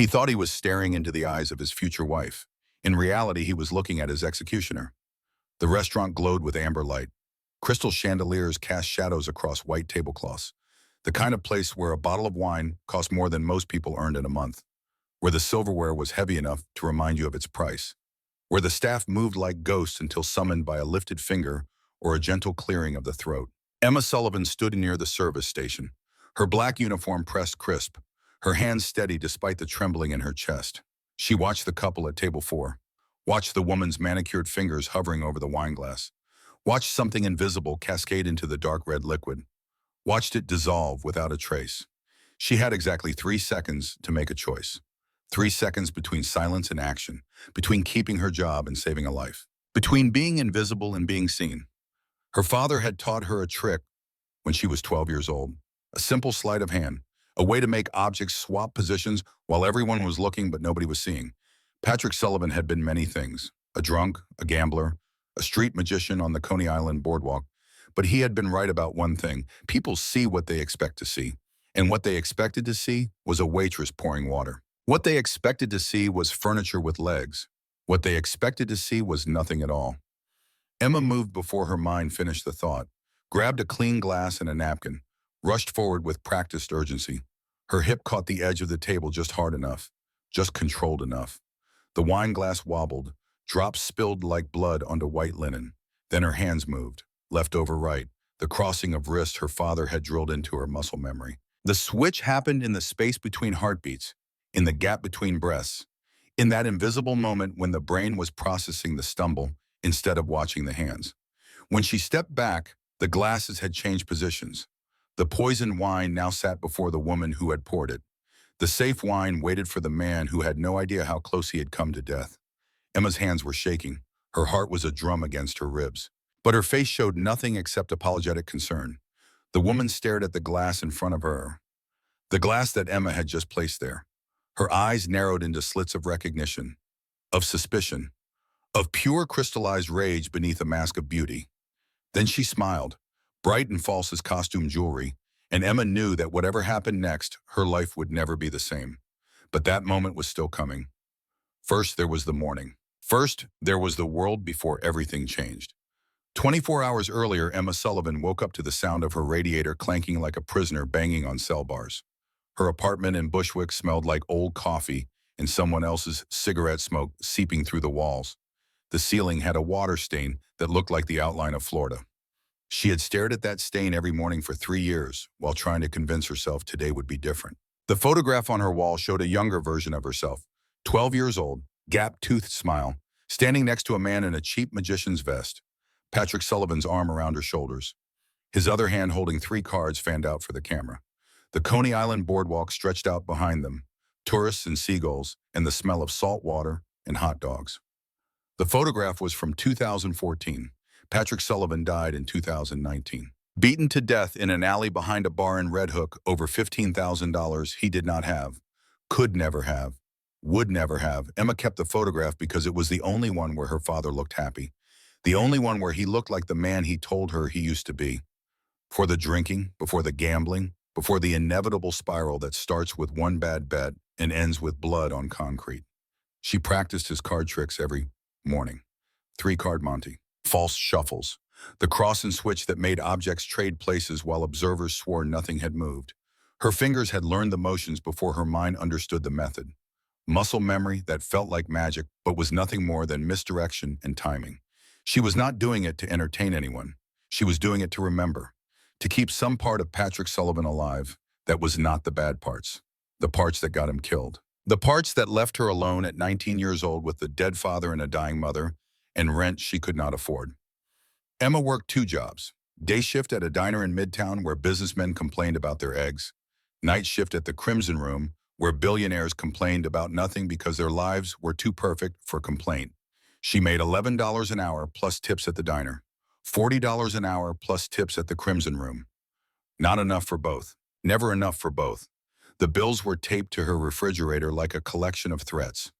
He thought he was staring into the eyes of his future wife. In reality, he was looking at his executioner. The restaurant glowed with amber light. Crystal chandeliers cast shadows across white tablecloths. The kind of place where a bottle of wine cost more than most people earned in a month. Where the silverware was heavy enough to remind you of its price. Where the staff moved like ghosts until summoned by a lifted finger or a gentle clearing of the throat. Emma Sullivan stood near the service station, her black uniform pressed crisp, her hands steady despite the trembling in her chest. She watched the couple at table 4, watched the woman's manicured fingers hovering over the wineglass, watched something invisible cascade into the dark red liquid, watched it dissolve without a trace. She had exactly 3 seconds to make a choice. 3 seconds between silence and action, between keeping her job and saving a life, between being invisible and being seen. Her father had taught her a trick when she was 12 years old, a simple sleight of hand, a way to make objects swap positions while everyone was looking but nobody was seeing. Patrick Sullivan had been many things, a drunk, a gambler, a street magician on the Coney Island boardwalk, but he had been right about one thing. People see what they expect to see, and what they expected to see was a waitress pouring water. What they expected to see was furniture with legs. What they expected to see was nothing at all. Emma moved before her mind finished the thought, grabbed a clean glass and a napkin, rushed forward with practiced urgency. Her hip caught the edge of the table just hard enough, just controlled enough. The wine glass wobbled, drops spilled like blood onto white linen. Then her hands moved, left over right, the crossing of wrists her father had drilled into her muscle memory. The switch happened in the space between heartbeats, in the gap between breaths, in that invisible moment when the brain was processing the stumble instead of watching the hands. When she stepped back, the glasses had changed positions. The poisoned wine now sat before the woman who had poured it. The safe wine waited for the man who had no idea how close he had come to death. Emma's hands were shaking. Her heart was a drum against her ribs. But her face showed nothing except apologetic concern. The woman stared at the glass in front of her, the glass that Emma had just placed there. Her eyes narrowed into slits of recognition, of suspicion, of pure crystallized rage beneath a mask of beauty. Then she smiled, bright and false as costume jewelry, and Emma knew that whatever happened next, her life would never be the same. But that moment was still coming. First, there was the morning. First, there was the world before everything changed. 24 hours earlier, Emma Sullivan woke up to the sound of her radiator clanking like a prisoner banging on cell bars. Her apartment in Bushwick smelled like old coffee and someone else's cigarette smoke seeping through the walls. The ceiling had a water stain that looked like the outline of Florida. She had stared at that stain every morning for 3 years while trying to convince herself today would be different. The photograph on her wall showed a younger version of herself, 12 years old, gap-toothed smile, standing next to a man in a cheap magician's vest, Patrick Sullivan's arm around her shoulders, his other hand holding 3 cards fanned out for the camera. The Coney Island boardwalk stretched out behind them, tourists and seagulls, and the smell of salt water and hot dogs. The photograph was from 2014. Patrick Sullivan died in 2019. Beaten to death in an alley behind a bar in Red Hook over $15,000 he did not have, could never have, would never have. Emma kept the photograph because it was the only one where her father looked happy. The only one where he looked like the man he told her he used to be. Before the drinking, before the gambling, before the inevitable spiral that starts with one bad bet and ends with blood on concrete. She practiced his card tricks every morning. 3-card Monte, false shuffles, the cross and switch that made objects trade places while observers swore nothing had moved. Her fingers had learned the motions before her mind understood the method. Muscle memory that felt like magic but was nothing more than misdirection and timing. She was not doing it to entertain anyone. She was doing it to remember, to keep some part of Patrick Sullivan alive that was not the bad parts, the parts that got him killed. The parts that left her alone at 19 years old with a dead father and a dying mother, and rent she could not afford. Emma worked 2 jobs, day shift at a diner in Midtown where businessmen complained about their eggs, night shift at the Crimson Room where billionaires complained about nothing because their lives were too perfect for complaint. She made $11 an hour plus tips at the diner, $40 an hour plus tips at the Crimson Room. Not enough for both, never enough for both. The bills were taped to her refrigerator like a collection of threats.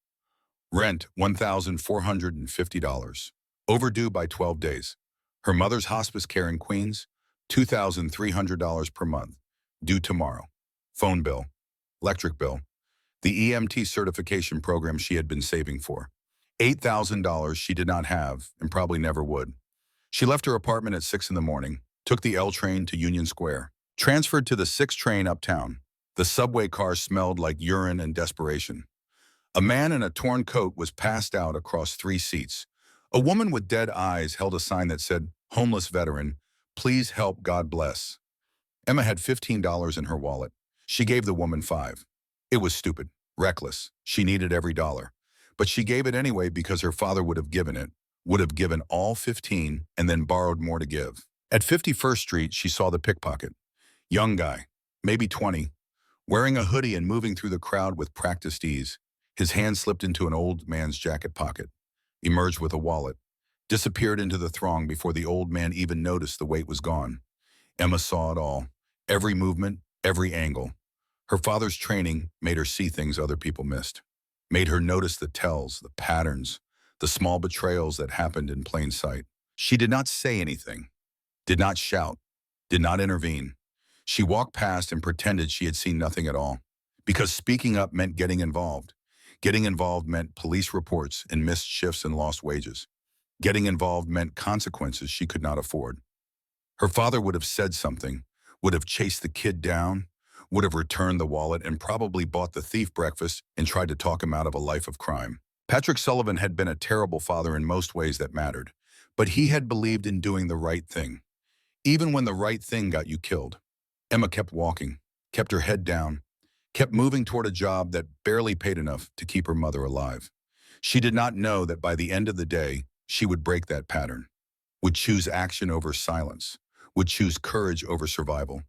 Rent, $1,450, overdue by 12 days. Her mother's hospice care in Queens, $2,300 per month, due tomorrow. Phone bill, electric bill, the EMT certification program she had been saving for. $8,000 she did not have and probably never would. She left her apartment at 6 in the morning, took the L train to Union Square, transferred to the 6 train uptown. The subway car smelled like urine and desperation. A man in a torn coat was passed out across 3 seats. A woman with dead eyes held a sign that said, "Homeless veteran, please help, God bless." Emma had $15 in her wallet. She gave the woman 5. It was stupid, reckless. She needed every dollar. But she gave it anyway because her father would have given it, would have given all 15 and then borrowed more to give. At 51st Street, she saw the pickpocket. Young guy, maybe 20, wearing a hoodie and moving through the crowd with practiced ease. His hand slipped into an old man's jacket pocket, emerged with a wallet, disappeared into the throng before the old man even noticed the weight was gone. Emma saw it all, every movement, every angle. Her father's training made her see things other people missed, made her notice the tells, the patterns, the small betrayals that happened in plain sight. She did not say anything, did not shout, did not intervene. She walked past and pretended she had seen nothing at all, because speaking up meant getting involved. Getting involved meant police reports and missed shifts and lost wages. Getting involved meant consequences she could not afford. Her father would have said something, would have chased the kid down, would have returned the wallet and probably bought the thief breakfast and tried to talk him out of a life of crime. Patrick Sullivan had been a terrible father in most ways that mattered, but he had believed in doing the right thing, even when the right thing got you killed. Emma kept walking, kept her head down, kept moving toward a job that barely paid enough to keep her mother alive. She did not know that by the end of the day, she would break that pattern, would choose action over silence, would choose courage over survival,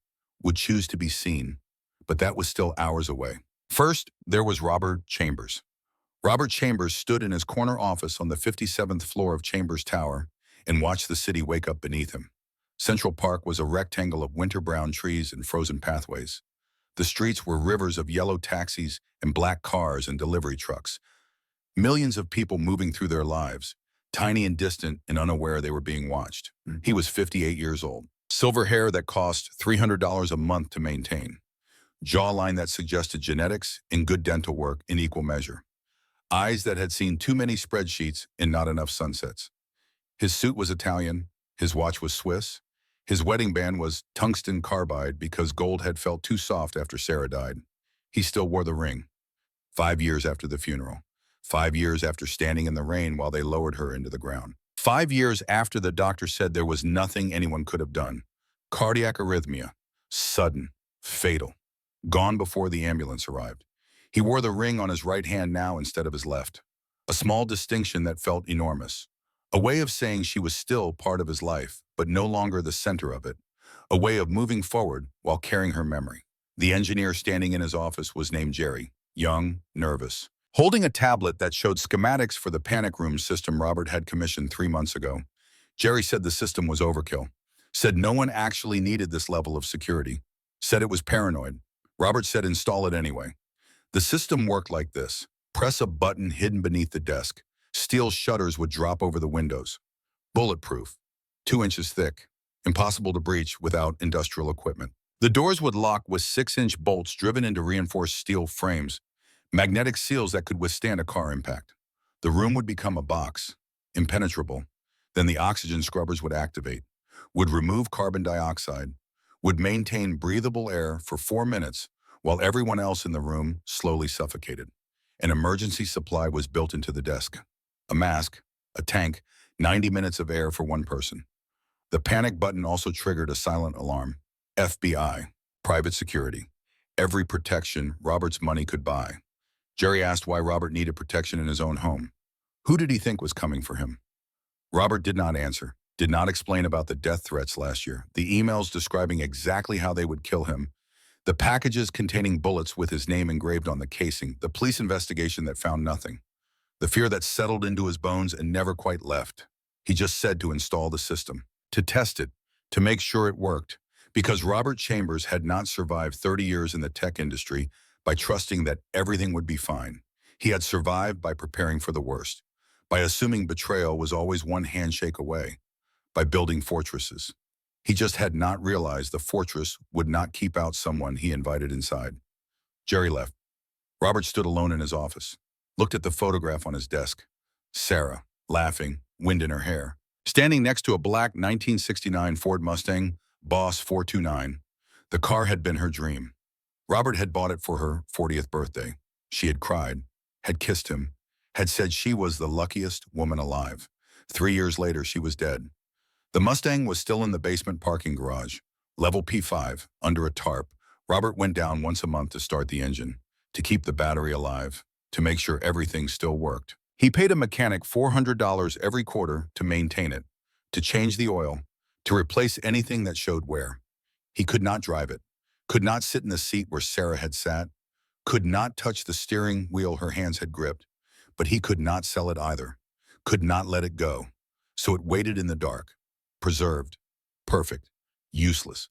would choose to be seen. But that was still hours away. First, there was Robert Chambers. Robert Chambers stood in his corner office on the 57th floor of Chambers Tower and watched the city wake up beneath him. Central Park was a rectangle of winter-brown trees and frozen pathways. The streets were rivers of yellow taxis and black cars and delivery trucks. Millions of people moving through their lives, tiny and distant and unaware they were being watched. He was 58 years old. Silver hair that cost $300 a month to maintain. Jawline that suggested genetics and good dental work in equal measure. Eyes that had seen too many spreadsheets and not enough sunsets. His suit was Italian, his watch was Swiss, his wedding band was tungsten carbide because gold had felt too soft after Sarah died. He still wore the ring. 5 years after the funeral. 5 years after standing in the rain while they lowered her into the ground. 5 years after the doctor said there was nothing anyone could have done. Cardiac arrhythmia. Sudden. Fatal. Gone before the ambulance arrived. He wore the ring on his right hand now instead of his left. A small distinction that felt enormous. A way of saying she was still part of his life, but no longer the center of it. A way of moving forward while carrying her memory. The engineer standing in his office was named Jerry. Young, nervous. Holding a tablet that showed schematics for the panic room system Robert had commissioned 3 months ago. Jerry said the system was overkill. Said no one actually needed this level of security. Said it was paranoid. Robert said install it anyway. The system worked like this. Press a button hidden beneath the desk. Steel shutters would drop over the windows. Bulletproof. 2 inches thick. Impossible to breach without industrial equipment. The doors would lock with 6-inch bolts driven into reinforced steel frames. Magnetic seals that could withstand a car impact. The room would become a box. Impenetrable. Then the oxygen scrubbers would activate. Would remove carbon dioxide. Would maintain breathable air for 4 minutes while everyone else in the room slowly suffocated. An emergency supply was built into the desk. A mask, a tank, 90 minutes of air for one person. The panic button also triggered a silent alarm. FBI, private security. Every protection Robert's money could buy. Jerry asked why Robert needed protection in his own home. Who did he think was coming for him? Robert did not answer, did not explain about the death threats last year, the emails describing exactly how they would kill him, the packages containing bullets with his name engraved on the casing, the police investigation that found nothing, the fear that settled into his bones and never quite left. He just said to install the system, to test it, to make sure it worked, because Robert Chambers had not survived 30 years in the tech industry by trusting that everything would be fine. He had survived by preparing for the worst, by assuming betrayal was always one handshake away, by building fortresses. He just had not realized the fortress would not keep out someone he invited inside. Jerry left. Robert stood alone in his office, looked at the photograph on his desk. Sarah, laughing, wind in her hair, standing next to a black 1969 Ford Mustang, Boss 429. The car had been her dream. Robert had bought it for her 40th birthday. She had cried, had kissed him, had said she was the luckiest woman alive. 3 years later, she was dead. The Mustang was still in the basement parking garage, level P5, under a tarp. Robert went down once a month to start the engine, to keep the battery alive, to make sure everything still worked. He paid a mechanic $400 every quarter to maintain it, to change the oil, to replace anything that showed wear. He could not drive it, could not sit in the seat where Sarah had sat, could not touch the steering wheel her hands had gripped, but he could not sell it either, could not let it go. So it waited in the dark, preserved, perfect, useless.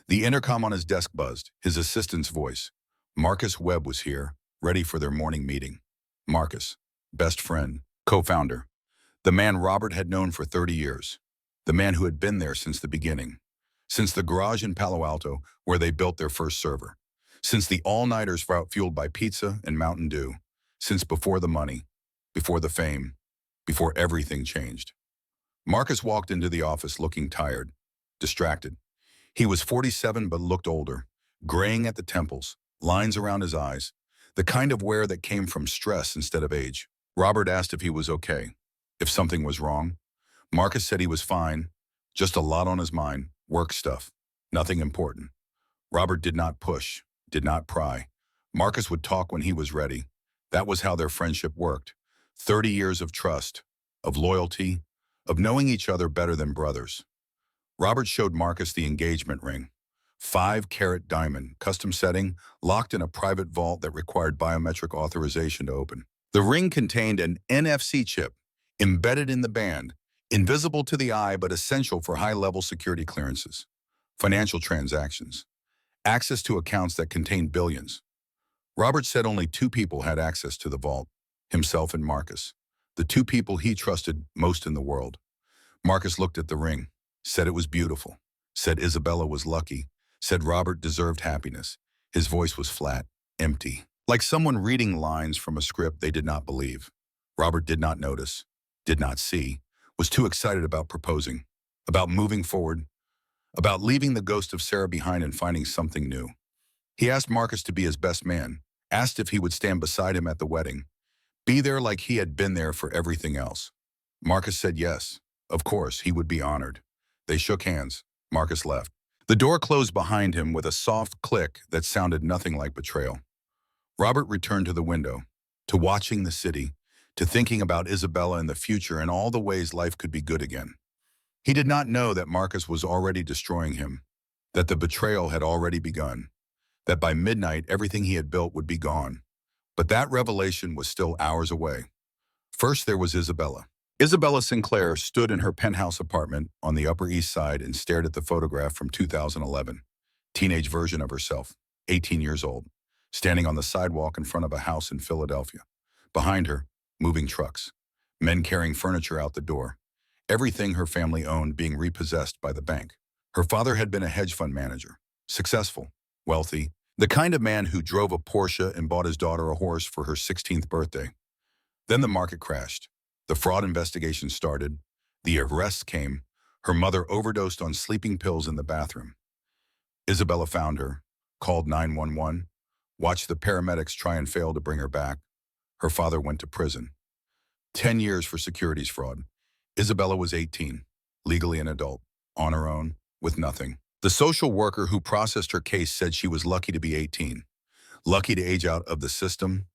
The intercom on his desk buzzed, his assistant's voice. Marcus Webb was here, ready for their morning meeting. Marcus, best friend, co-founder, the man Robert had known for 30 years, the man who had been there since the beginning, since the garage in Palo Alto where they built their first server, since the all-nighters fueled by pizza and Mountain Dew, since before the money, before the fame, before everything changed. Marcus walked into the office looking tired, distracted. He was 47 but looked older, graying at the temples, lines around his eyes, the kind of wear that came from stress instead of age. Robert asked if he was okay, if something was wrong. Marcus said he was fine, just a lot on his mind, work stuff, nothing important. Robert did not push, did not pry. Marcus would talk when he was ready. That was how their friendship worked. 30 years of trust, of loyalty, of knowing each other better than brothers. Robert showed Marcus the engagement ring. 5-carat diamond, custom setting, locked in a private vault that required biometric authorization to open. The ring contained an NFC chip, embedded in the band, invisible to the eye but essential for high-level security clearances, financial transactions, access to accounts that contained billions. Robert said only 2 people had access to the vault, himself and Marcus, the 2 people he trusted most in the world. Marcus looked at the ring, said it was beautiful, said Isabella was lucky, said Robert deserved happiness. His voice was flat, empty, like someone reading lines from a script they did not believe. Robert did not notice, did not see, was too excited about proposing, about moving forward, about leaving the ghost of Sarah behind and finding something new. He asked Marcus to be his best man, asked if he would stand beside him at the wedding, be there like he had been there for everything else. Marcus said yes, of course, he would be honored. They shook hands. Marcus left. The door closed behind him with a soft click that sounded nothing like betrayal. Robert returned to the window, to watching the city, to thinking about Isabella and the future and all the ways life could be good again. He did not know that Marcus was already destroying him, that the betrayal had already begun, that by midnight everything he had built would be gone. But that revelation was still hours away. First there was Isabella. Isabella Sinclair stood in her penthouse apartment on the Upper East Side and stared at the photograph from 2011. Teenage version of herself, 18 years old, standing on the sidewalk in front of a house in Philadelphia. Behind her, moving trucks, men carrying furniture out the door, everything her family owned being repossessed by the bank. Her father had been a hedge fund manager, successful, wealthy, the kind of man who drove a Porsche and bought his daughter a horse for her 16th birthday. Then the market crashed. The fraud investigation started. The arrests came. Her mother overdosed on sleeping pills in the bathroom. Isabella found her, called 911, watched the paramedics try and fail to bring her back. Her father went to prison. 10 years for securities fraud. Isabella was 18, legally an adult, on her own, with nothing. The social worker who processed her case said she was lucky to be 18, lucky to age out of the system,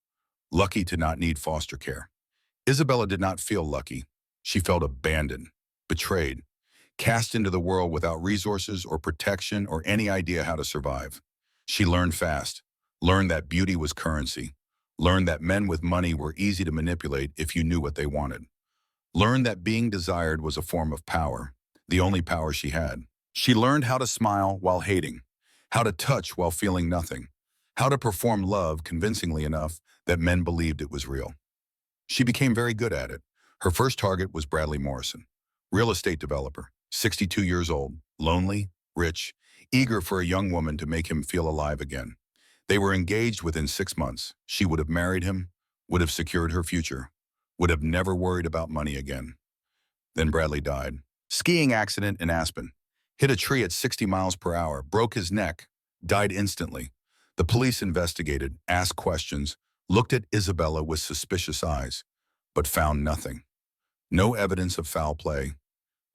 lucky to not need foster care. Isabella did not feel lucky. She felt abandoned, betrayed, cast into the world without resources or protection or any idea how to survive. She learned fast, learned that beauty was currency, learned that men with money were easy to manipulate if you knew what they wanted, learned that being desired was a form of power, the only power she had. She learned how to smile while hating, how to touch while feeling nothing, how to perform love convincingly enough that men believed it was real. She became very good at it. Her first target was Bradley Morrison, real estate developer, 62 years old, lonely, rich, eager for a young woman to make him feel alive again. They were engaged within 6 months. She would have married him, would have secured her future, would have never worried about money again. Then Bradley died. Skiing accident in Aspen. Hit a tree at 60 miles per hour, broke his neck, died instantly. The police investigated, asked questions, looked at Isabella with suspicious eyes, but found nothing. No evidence of foul play,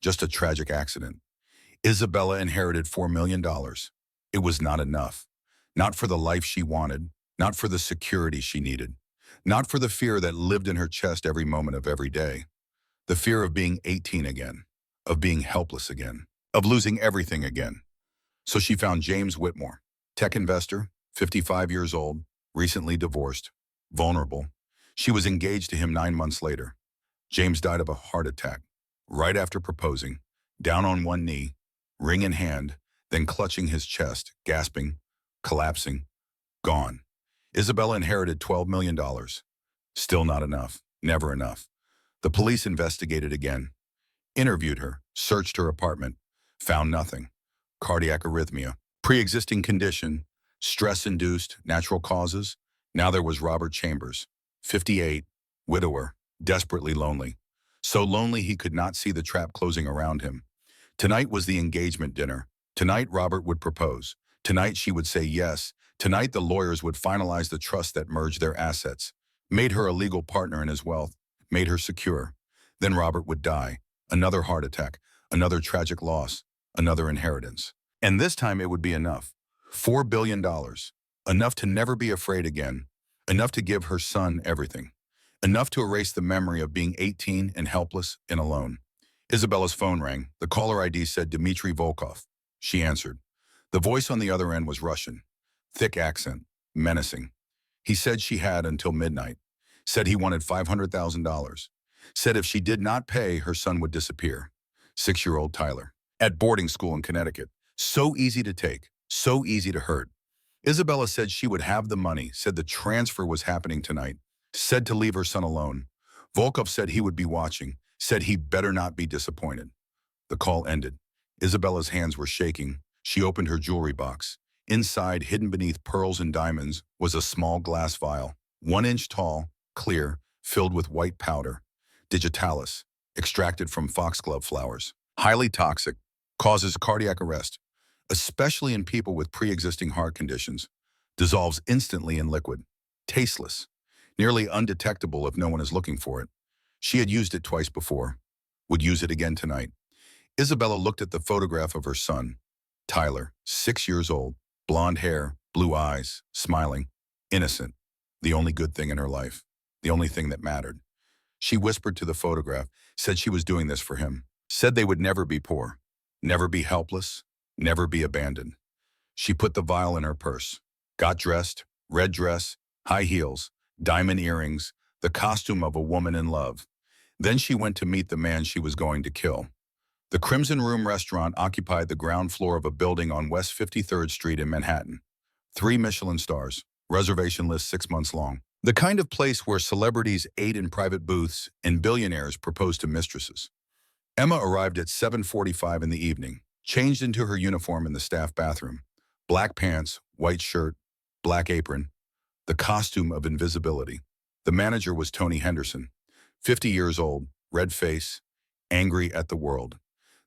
just a tragic accident. Isabella inherited $4 million. It was not enough. Not for the life she wanted, not for the security she needed, not for the fear that lived in her chest every moment of every day. The fear of being 18 again, of being helpless again, of losing everything again. So she found James Whitmore, tech investor, 55 years old, recently divorced, vulnerable. She was engaged to him 9 months later. James died of a heart attack, right after proposing, down on one knee, ring in hand, then clutching his chest, gasping, collapsing, gone. Isabella inherited $12 million. Still not enough, never enough. The police investigated again, interviewed her, searched her apartment, found nothing. Cardiac arrhythmia, pre-existing condition, stress-induced, natural causes. Now there was Robert Chambers, 58, widower, desperately lonely. So lonely he could not see the trap closing around him. Tonight was the engagement dinner. Tonight Robert would propose. Tonight she would say yes. Tonight the lawyers would finalize the trust that merged their assets, made her a legal partner in his wealth, made her secure. Then Robert would die. Another heart attack, another tragic loss, another inheritance. And this time it would be enough. $4 billion. Enough to never be afraid again. Enough to give her son everything. Enough to erase the memory of being 18 and helpless and alone. Isabella's phone rang. The caller ID said Dmitry Volkov. She answered. The voice on the other end was Russian. Thick accent, menacing. He said she had until midnight. Said he wanted $500,000. Said if she did not pay, her son would disappear. 6-year-old Tyler. At boarding school in Connecticut. So easy to take, so easy to hurt. Isabella said she would have the money, said the transfer was happening tonight, said to leave her son alone. Volkov said he would be watching, said he better not be disappointed. The call ended. Isabella's hands were shaking. She opened her jewelry box. Inside, hidden beneath pearls and diamonds, was a small glass vial, 1 inch tall, clear, filled with white powder. Digitalis, extracted from foxglove flowers. Highly toxic, causes cardiac arrest, especially in people with pre-existing heart conditions. Dissolves instantly in liquid. Tasteless. Nearly undetectable if no one is looking for it. She had used it twice before. Would use it again tonight. Isabella looked at the photograph of her son, Tyler, 6 years old, blonde hair, blue eyes, smiling, innocent. The only good thing in her life. The only thing that mattered. She whispered to the photograph, said she was doing this for him. Said they would never be poor. Never be helpless, never be abandoned. She put the vial in her purse, got dressed, red dress, high heels, diamond earrings, the costume of a woman in love. Then she went to meet the man she was going to kill. The Crimson Room restaurant occupied the ground floor of a building on West 53rd Street in Manhattan. 3 Michelin stars, reservation list 6 months long. The kind of place where celebrities ate in private booths and billionaires proposed to mistresses. Emma arrived at 7:45 in the evening, changed into her uniform in the staff bathroom. Black pants, white shirt, black apron, the costume of invisibility. The manager was Tony Henderson, 50 years old, red face, angry at the world.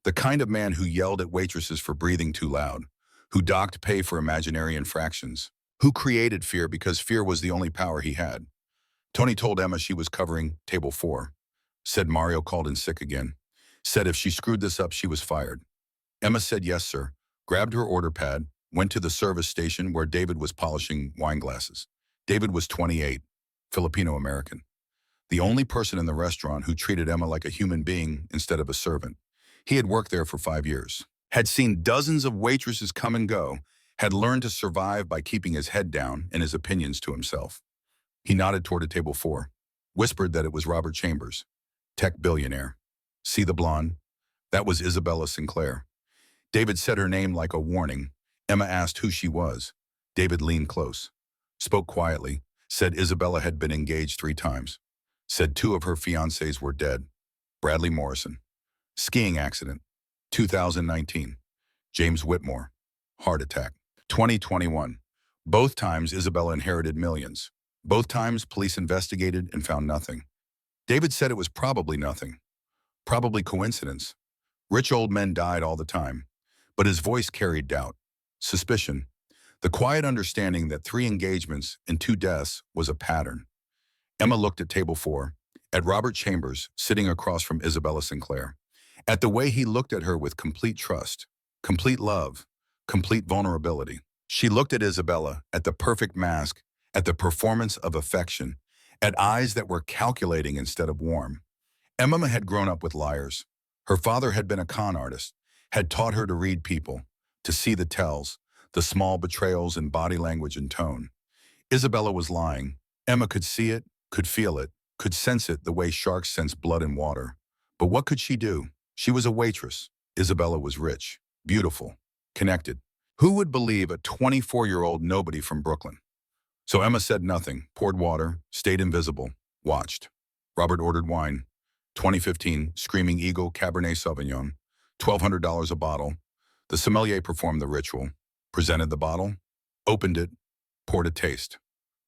The kind of man who yelled at waitresses for breathing too loud, who docked pay for imaginary infractions, who created fear because fear was the only power he had. Tony told Emma she was covering table 4. Said Mario called in sick again. Said if she screwed this up, she was fired. Emma said yes, sir, grabbed her order pad, went to the service station where David was polishing wine glasses. David was 28, Filipino-American. The only person in the restaurant who treated Emma like a human being instead of a servant. He had worked there for 5 years, had seen dozens of waitresses come and go, had learned to survive by keeping his head down and his opinions to himself. He nodded toward a table 4, whispered that it was Robert Chambers, tech billionaire. See the blonde? That was Isabella Sinclair. David said her name like a warning. Emma asked who she was. David leaned close, spoke quietly, said Isabella had been engaged 3 times. Said 2 of her fiancés were dead. Bradley Morrison. Skiing accident. 2019. James Whitmore. Heart attack. 2021. Both times, Isabella inherited millions. Both times, police investigated and found nothing. David said it was probably nothing. Probably coincidence. Rich old men died all the time. But his voice carried doubt, suspicion, the quiet understanding that 3 engagements and 2 deaths was a pattern. Emma looked at table 4, at Robert Chambers sitting across from Isabella Sinclair, at the way he looked at her with complete trust, complete love, complete vulnerability. She looked at Isabella, at the perfect mask, at the performance of affection, at eyes that were calculating instead of warm. Emma had grown up with liars. Her father had been a con artist, had taught her to read people, to see the tells, the small betrayals in body language and tone. Isabella was lying. Emma could see it, could feel it, could sense it the way sharks sense blood in water. But what could she do? She was a waitress. Isabella was rich, beautiful, connected. Who would believe a 24-year-old nobody from Brooklyn? So Emma said nothing, poured water, stayed invisible, watched. Robert ordered wine. 2015 Screaming Eagle Cabernet Sauvignon, $1,200 a bottle. The sommelier performed the ritual, presented the bottle, opened it, poured a taste.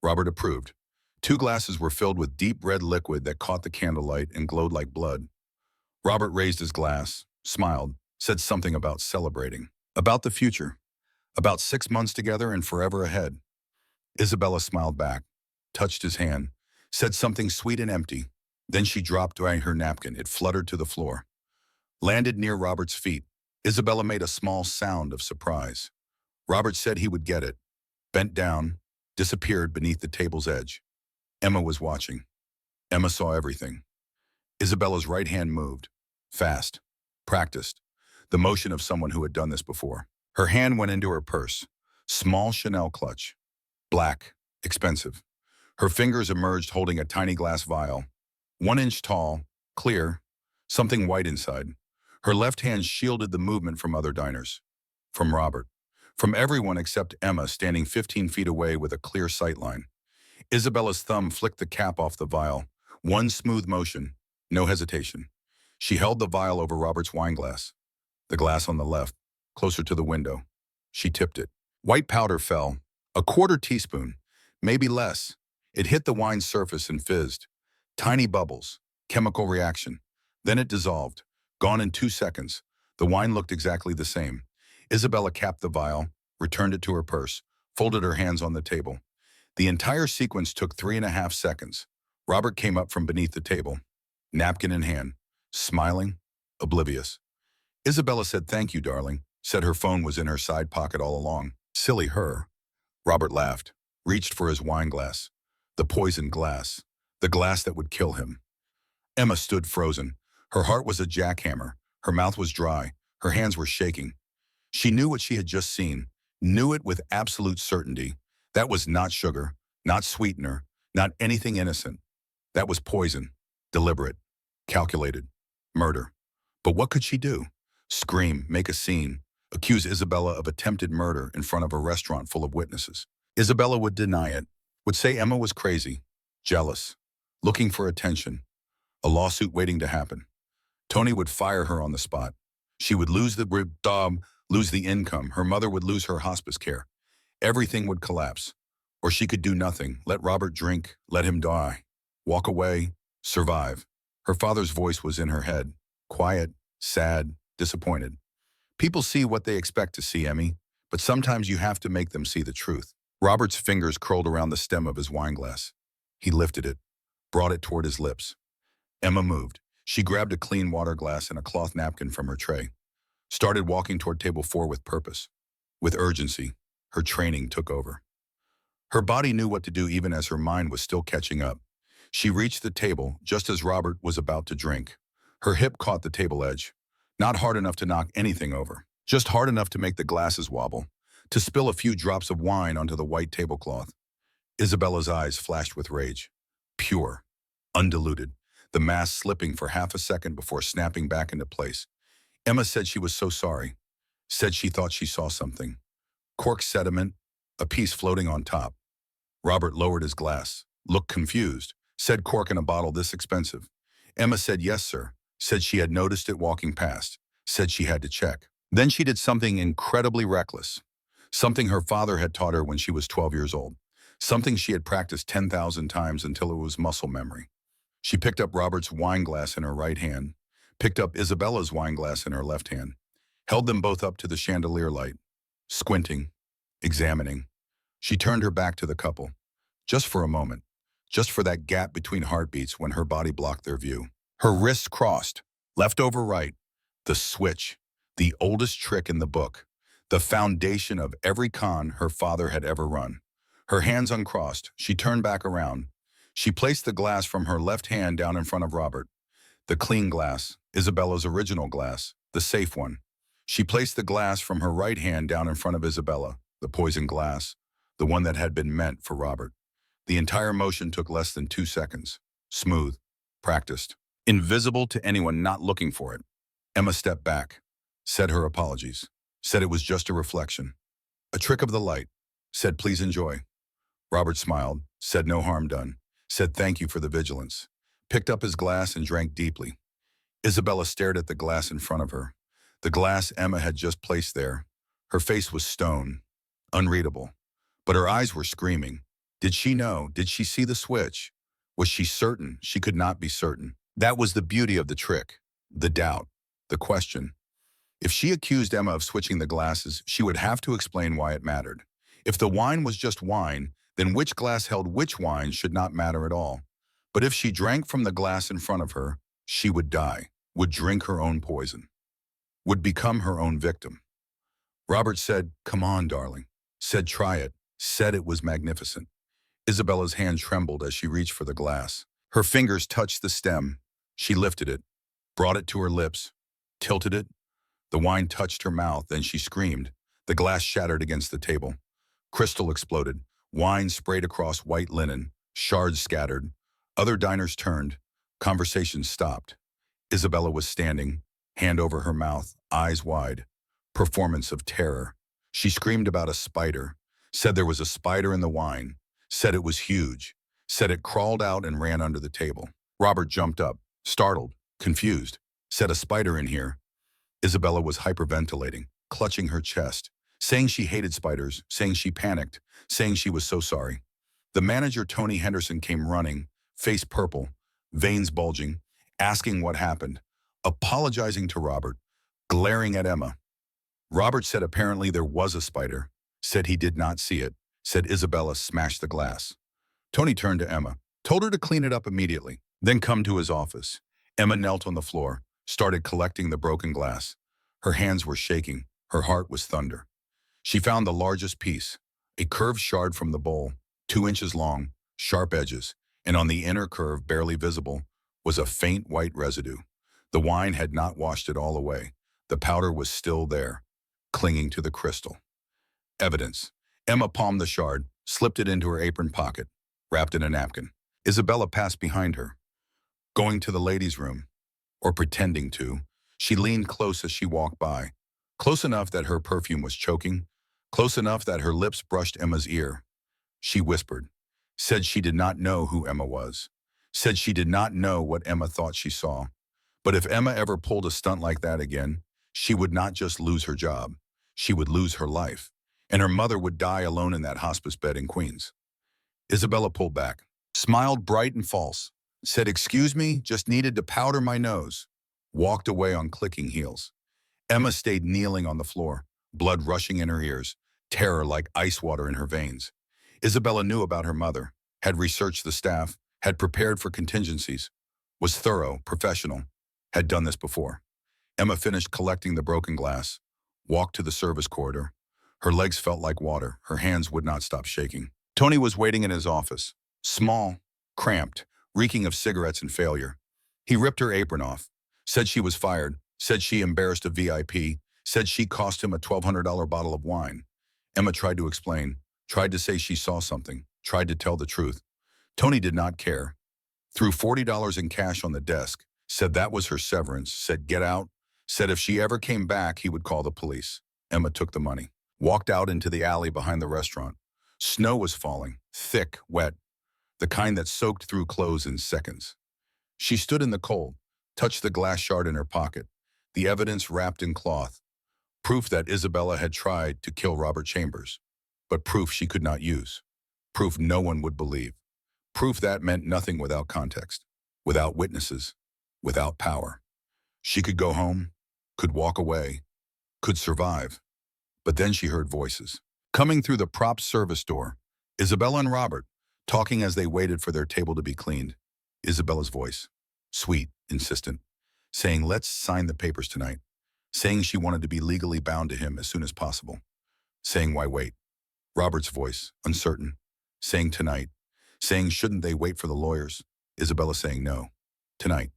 Robert approved. 2 glasses were filled with deep red liquid that caught the candlelight and glowed like blood. Robert raised his glass, smiled, said something about celebrating, about the future, about 6 months together and forever ahead. Isabella smiled back, touched his hand, said something sweet and empty. Then she dropped by her napkin. It fluttered to the floor, landed near Robert's feet. Isabella made a small sound of surprise. Robert said he would get it, bent down, disappeared beneath the table's edge. Emma was watching. Emma saw everything. Isabella's right hand moved, fast, practiced, the motion of someone who had done this before. Her hand went into her purse, small Chanel clutch, black, expensive. Her fingers emerged holding a tiny glass vial, 1 inch tall, clear, something white inside. Her left hand shielded the movement from other diners, from Robert, from everyone except Emma standing 15 feet away with a clear sightline. Isabella's thumb flicked the cap off the vial, 1 smooth motion, no hesitation. She held the vial over Robert's wine glass, the glass on the left, closer to the window. She tipped it. White powder fell, a 1/4 teaspoon, maybe less. It hit the wine's surface and fizzed. Tiny bubbles, chemical reaction. Then it dissolved, gone in 2 seconds. The wine looked exactly the same. Isabella capped the vial, returned it to her purse, folded her hands on the table. The entire sequence took 3.5 seconds. Robert came up from beneath the table, napkin in hand, smiling, oblivious. Isabella said, "Thank you, darling," said her phone was in her side pocket all along. Silly her. Robert laughed, reached for his wine glass. The poisoned glass. The glass that would kill him. Emma stood frozen. Her heart was a jackhammer. Her mouth was dry. Her hands were shaking. She knew what she had just seen, knew it with absolute certainty. That was not sugar, not sweetener, not anything innocent. That was poison, deliberate, calculated, murder. But what could she do? Scream, make a scene, accuse Isabella of attempted murder in front of a restaurant full of witnesses. Isabella would deny it, would say Emma was crazy, jealous, looking for attention, a lawsuit waiting to happen. Tony would fire her on the spot. She would lose the job, lose the income. Her mother would lose her hospice care. Everything would collapse. Or she could do nothing, let Robert drink, let him die, walk away, survive. Her father's voice was in her head, quiet, sad, disappointed. People see what they expect to see, Emmy, but sometimes you have to make them see the truth. Robert's fingers curled around the stem of his wineglass. He lifted it, brought it toward his lips. Emma moved. She grabbed a clean water glass and a cloth napkin from her tray, started walking toward table 4 with purpose. With urgency, her training took over. Her body knew what to do even as her mind was still catching up. She reached the table just as Robert was about to drink. Her hip caught the table edge, not hard enough to knock anything over, just hard enough to make the glasses wobble, to spill a few drops of wine onto the white tablecloth. Isabella's eyes flashed with rage. Pure, undiluted, the mask slipping for half a second before snapping back into place. Emma said she was so sorry, said she thought she saw something. Cork sediment, a piece floating on top. Robert lowered his glass, looked confused, said cork in a bottle this expensive. Emma said yes, sir, said she had noticed it walking past, said she had to check. Then she did something incredibly reckless, Something her father had taught her when she was 12 years old. Something she had practiced 10,000 times until it was muscle memory. She picked up Robert's wine glass in her right hand, picked up Isabella's wine glass in her left hand, held them both up to the chandelier light, squinting, examining. She turned her back to the couple, just for a moment, just for that gap between heartbeats when her body blocked their view. Her wrists crossed, left over right, the switch, the oldest trick in the book, the foundation of every con her father had ever run. Her hands uncrossed, she turned back around. She placed the glass from her left hand down in front of Robert. The clean glass, Isabella's original glass, the safe one. She placed the glass from her right hand down in front of Isabella, the poison glass, the one that had been meant for Robert. The entire motion took less than 2 seconds. Smooth, practiced, invisible to anyone not looking for it. Emma stepped back, said her apologies, said it was just a reflection. A trick of the light, said please enjoy. Robert smiled, said no harm done, said thank you for the vigilance, picked up his glass and drank deeply. Isabella stared at the glass in front of her, the glass Emma had just placed there. Her face was stone, unreadable, but her eyes were screaming. Did she know? Did she see the switch? Was she certain? She could not be certain. That was the beauty of the trick, the doubt, the question. If she accused Emma of switching the glasses, she would have to explain why it mattered. If the wine was just wine, then which glass held which wine should not matter at all. But if she drank from the glass in front of her, she would die, would drink her own poison, would become her own victim. Robert said, come on, darling, said try it, said it was magnificent. Isabella's hand trembled as she reached for the glass. Her fingers touched the stem. She lifted it, brought it to her lips, tilted it. The wine touched her mouth, then she screamed. The glass shattered against the table. Crystal exploded. Wine sprayed across white linen. Shards scattered. Other diners turned. Conversation stopped. Isabella was standing, hand over her mouth, eyes wide. Performance of terror. She screamed about a spider, said there was a spider in the wine, said it was huge, said it crawled out and ran under the table. Robert jumped up, startled, confused, said a spider in here. Isabella was hyperventilating, clutching her chest, saying she hated spiders, saying she panicked, saying she was so sorry. The manager, Tony Henderson, came running, face purple, veins bulging, asking what happened, apologizing to Robert, glaring at Emma. Robert said apparently there was a spider, said he did not see it, said Isabella smashed the glass. Tony turned to Emma, told her to clean it up immediately, then come to his office. Emma knelt on the floor, started collecting the broken glass. Her hands were shaking, her heart was thunder. She found the largest piece, a curved shard from the bowl, 2 inches long, sharp edges, and on the inner curve, barely visible, was a faint white residue. The wine had not washed it all away. The powder was still there, clinging to the crystal. Evidence. Emma palmed the shard, slipped it into her apron pocket, wrapped in a napkin. Isabella passed behind her, going to the ladies' room, or pretending to. She leaned close as she walked by, close enough that her perfume was choking, close enough that her lips brushed Emma's ear. She whispered, said she did not know who Emma was, said she did not know what Emma thought she saw. But if Emma ever pulled a stunt like that again, she would not just lose her job, she would lose her life, and her mother would die alone in that hospice bed in Queens. Isabella pulled back, smiled bright and false, said, excuse me, just needed to powder my nose, walked away on clicking heels. Emma stayed kneeling on the floor, blood rushing in her ears, terror like ice water in her veins. Isabella knew about her mother, had researched the staff, had prepared for contingencies, was thorough, professional, had done this before. Emma finished collecting the broken glass, walked to the service corridor. Her legs felt like water, her hands would not stop shaking. Tony was waiting in his office, small, cramped, reeking of cigarettes and failure. He ripped her apron off, said she was fired, said she embarrassed a VIP, said she cost him a $1,200 bottle of wine. Emma tried to explain, tried to say she saw something, tried to tell the truth. Tony did not care. Threw $40 in cash on the desk, said that was her severance, said get out, said if she ever came back, he would call the police. Emma took the money, walked out into the alley behind the restaurant. Snow was falling, thick, wet, the kind that soaked through clothes in seconds. She stood in the cold, touched the glass shard in her pocket, the evidence wrapped in cloth, Proof that Isabella had tried to kill Robert Chambers, but proof she could not use. Proof no one would believe. Proof that meant nothing without context, without witnesses, without power. She could go home, could walk away, could survive. But then she heard voices. Coming through the prop service door, Isabella and Robert, talking as they waited for their table to be cleaned. Isabella's voice, sweet, insistent, saying, "Let's sign the papers tonight." Saying she wanted to be legally bound to him as soon as possible. Saying, "Why wait?" Robert's voice, uncertain, saying, "Tonight." Saying, "Shouldn't they wait for the lawyers?" Isabella saying, "No. Tonight.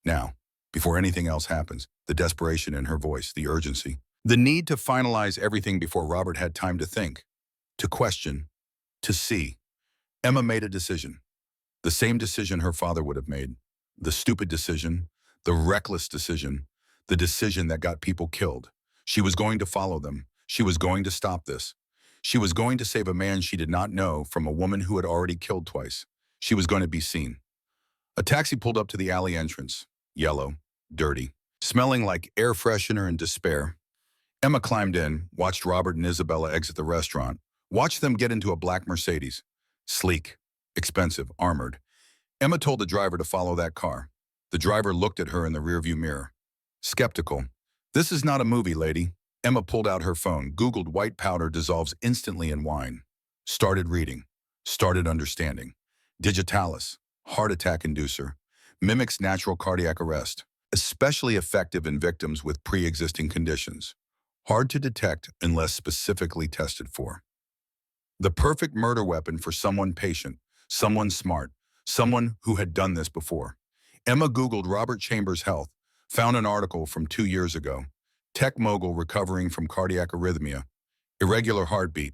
Now. Before anything else happens." The desperation in her voice, the urgency. The need to finalize everything before Robert had time to think, to question, to see. Emma made a decision. The same decision her father would have made. The stupid decision, the reckless decision, the decision that got people killed. She was going to follow them. She was going to stop this. She was going to save a man she did not know from a woman who had already killed twice. She was going to be seen. A taxi pulled up to the alley entrance. Yellow, dirty, smelling like air freshener and despair. Emma climbed in, watched Robert and Isabella exit the restaurant, watched them get into a black Mercedes. Sleek, expensive, armored. Emma told the driver to follow that car. The driver looked at her in the rearview mirror. Skeptical. "This is not a movie, lady." Emma pulled out her phone, Googled white powder dissolves instantly in wine. Started reading. Started understanding. Digitalis, heart attack inducer. Mimics natural cardiac arrest. Especially effective in victims with pre-existing conditions. Hard to detect unless specifically tested for. The perfect murder weapon for someone patient, someone smart, someone who had done this before. Emma Googled Robert Chambers' health, found an article from 2 years ago. Tech mogul recovering from cardiac arrhythmia. Irregular heartbeat.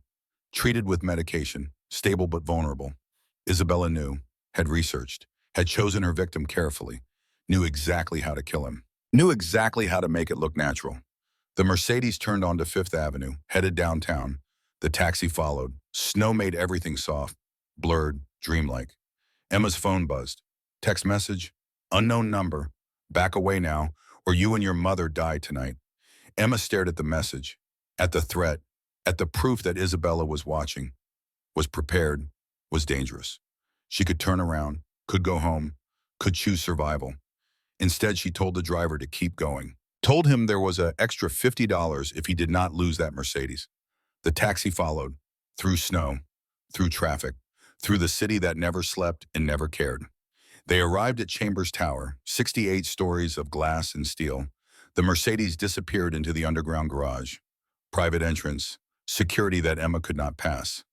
Treated with medication. Stable but vulnerable. Isabella knew, had researched, had chosen her victim carefully. Knew exactly how to kill him. Knew exactly how to make it look natural. The Mercedes turned onto 5th Avenue, headed downtown. The taxi followed. Snow made everything soft, blurred, dreamlike. Emma's phone buzzed. Text message. Unknown number. Back away now, or you and your mother die tonight. Emma stared at the message, at the threat, at the proof that Isabella was watching, was prepared, was dangerous. She could turn around, could go home, could choose survival. Instead, she told the driver to keep going. Told him there was an extra $50 if he did not lose that Mercedes. The taxi followed, through snow, through traffic, through the city that never slept and never cared. They arrived at Chambers Tower, 68 stories of glass and steel. The Mercedes disappeared into the underground garage. Private entrance, security that Emma could not pass.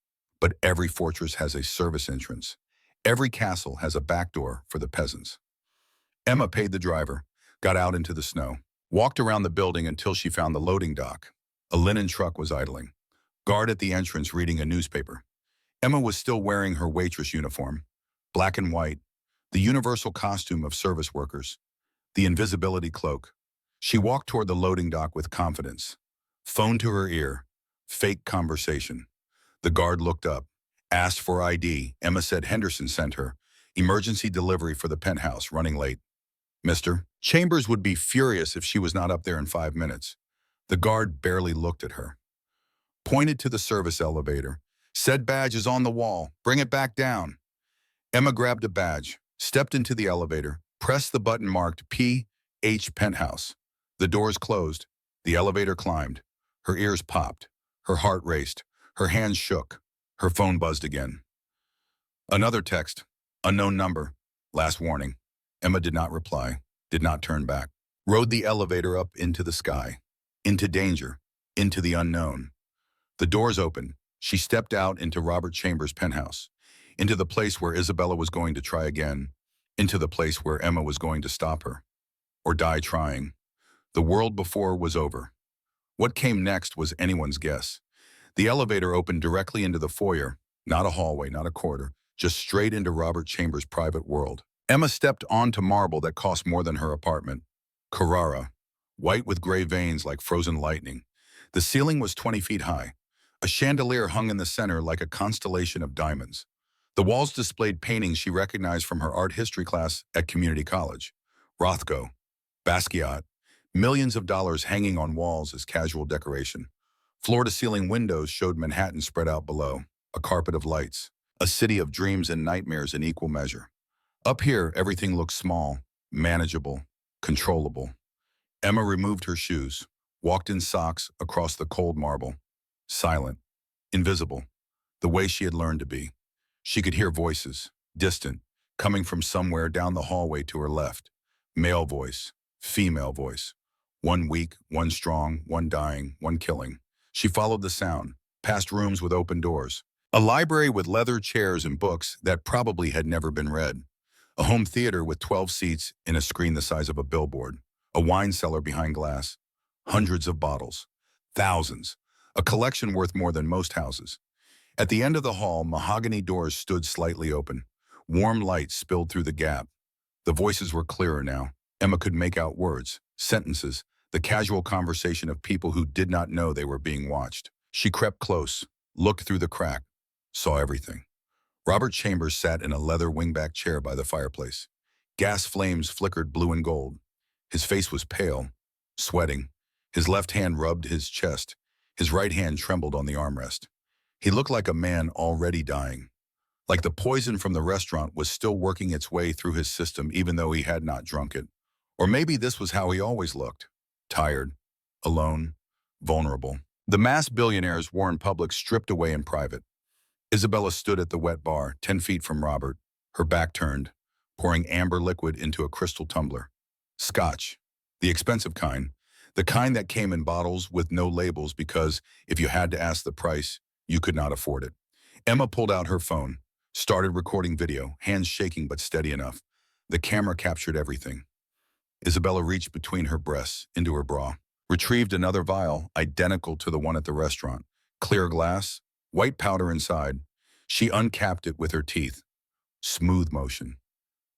But every fortress has a service entrance. Every castle has a back door for the peasants. Emma paid the driver, got out into the snow, walked around the building until she found the loading dock. A linen truck was idling. Guard at the entrance reading a newspaper. Emma was still wearing her waitress uniform, black and white, the universal costume of service workers, the invisibility cloak. She walked toward the loading dock with confidence. Phone to her ear. Fake conversation. The guard looked up, asked for ID. Emma said Henderson sent her. Emergency delivery for the penthouse, running late. Mister Chambers would be furious if she was not up there in 5 minutes. The guard barely looked at her. Pointed to the service elevator. Said badge is on the wall. Bring it back down. Emma grabbed a badge, stepped into the elevator, pressed the button marked P.H. Penthouse. The doors closed. The elevator climbed. Her ears popped. Her heart raced. Her hands shook. Her phone buzzed again. Another text. Unknown number. Last warning. Emma did not reply, did not turn back. Rode the elevator up into the sky. Into danger. Into the unknown. The doors opened. She stepped out into Robert Chambers' penthouse. Into the place where Isabella was going to try again. Into the place where Emma was going to stop her. Or die trying. The world before was over. What came next was anyone's guess. The elevator opened directly into the foyer, not a hallway, not a corridor, just straight into Robert Chambers' private world. Emma stepped onto marble that cost more than her apartment. Carrara, white with gray veins like frozen lightning. The ceiling was 20 feet high. A chandelier hung in the center like a constellation of diamonds. The walls displayed paintings she recognized from her art history class at community college. Rothko, Basquiat, Millions of dollars hanging on walls as casual decoration. Floor-to-ceiling windows showed Manhattan spread out below, a carpet of lights, a city of dreams and nightmares in equal measure. Up here, everything looked small, manageable, controllable. Emma removed her shoes, walked in socks across the cold marble, silent, invisible, the way she had learned to be. She could hear voices, distant, coming from somewhere down the hallway to her left. Male voice, female voice. One weak, one strong, one dying, one killing. She followed the sound, past rooms with open doors. A library with leather chairs and books that probably had never been read. A home theater with 12 seats in a screen the size of a billboard. A wine cellar behind glass. Hundreds of bottles. Thousands. A collection worth more than most houses. At the end of the hall, mahogany doors stood slightly open. Warm light spilled through the gap. The voices were clearer now. Emma could make out words, sentences, the casual conversation of people who did not know they were being watched. She crept close, looked through the crack, saw everything. Robert Chambers sat in a leather wingback chair by the fireplace. Gas flames flickered blue and gold. His face was pale, sweating. His left hand rubbed his chest. His right hand trembled on the armrest. He looked like a man already dying. Like the poison from the restaurant was still working its way through his system even though he had not drunk it. Or maybe this was how he always looked. Tired, alone, vulnerable. The masked billionaires wore in public stripped away in private. Isabella stood at the wet bar, 10 feet from Robert, her back turned, pouring amber liquid into a crystal tumbler. Scotch, the expensive kind, the kind that came in bottles with no labels because if you had to ask the price, you could not afford it. Emma pulled out her phone, started recording video, hands shaking but steady enough. The camera captured everything. Isabella reached between her breasts into her bra, retrieved another vial identical to the one at the restaurant. Clear glass, white powder inside. She uncapped it with her teeth. Smooth motion.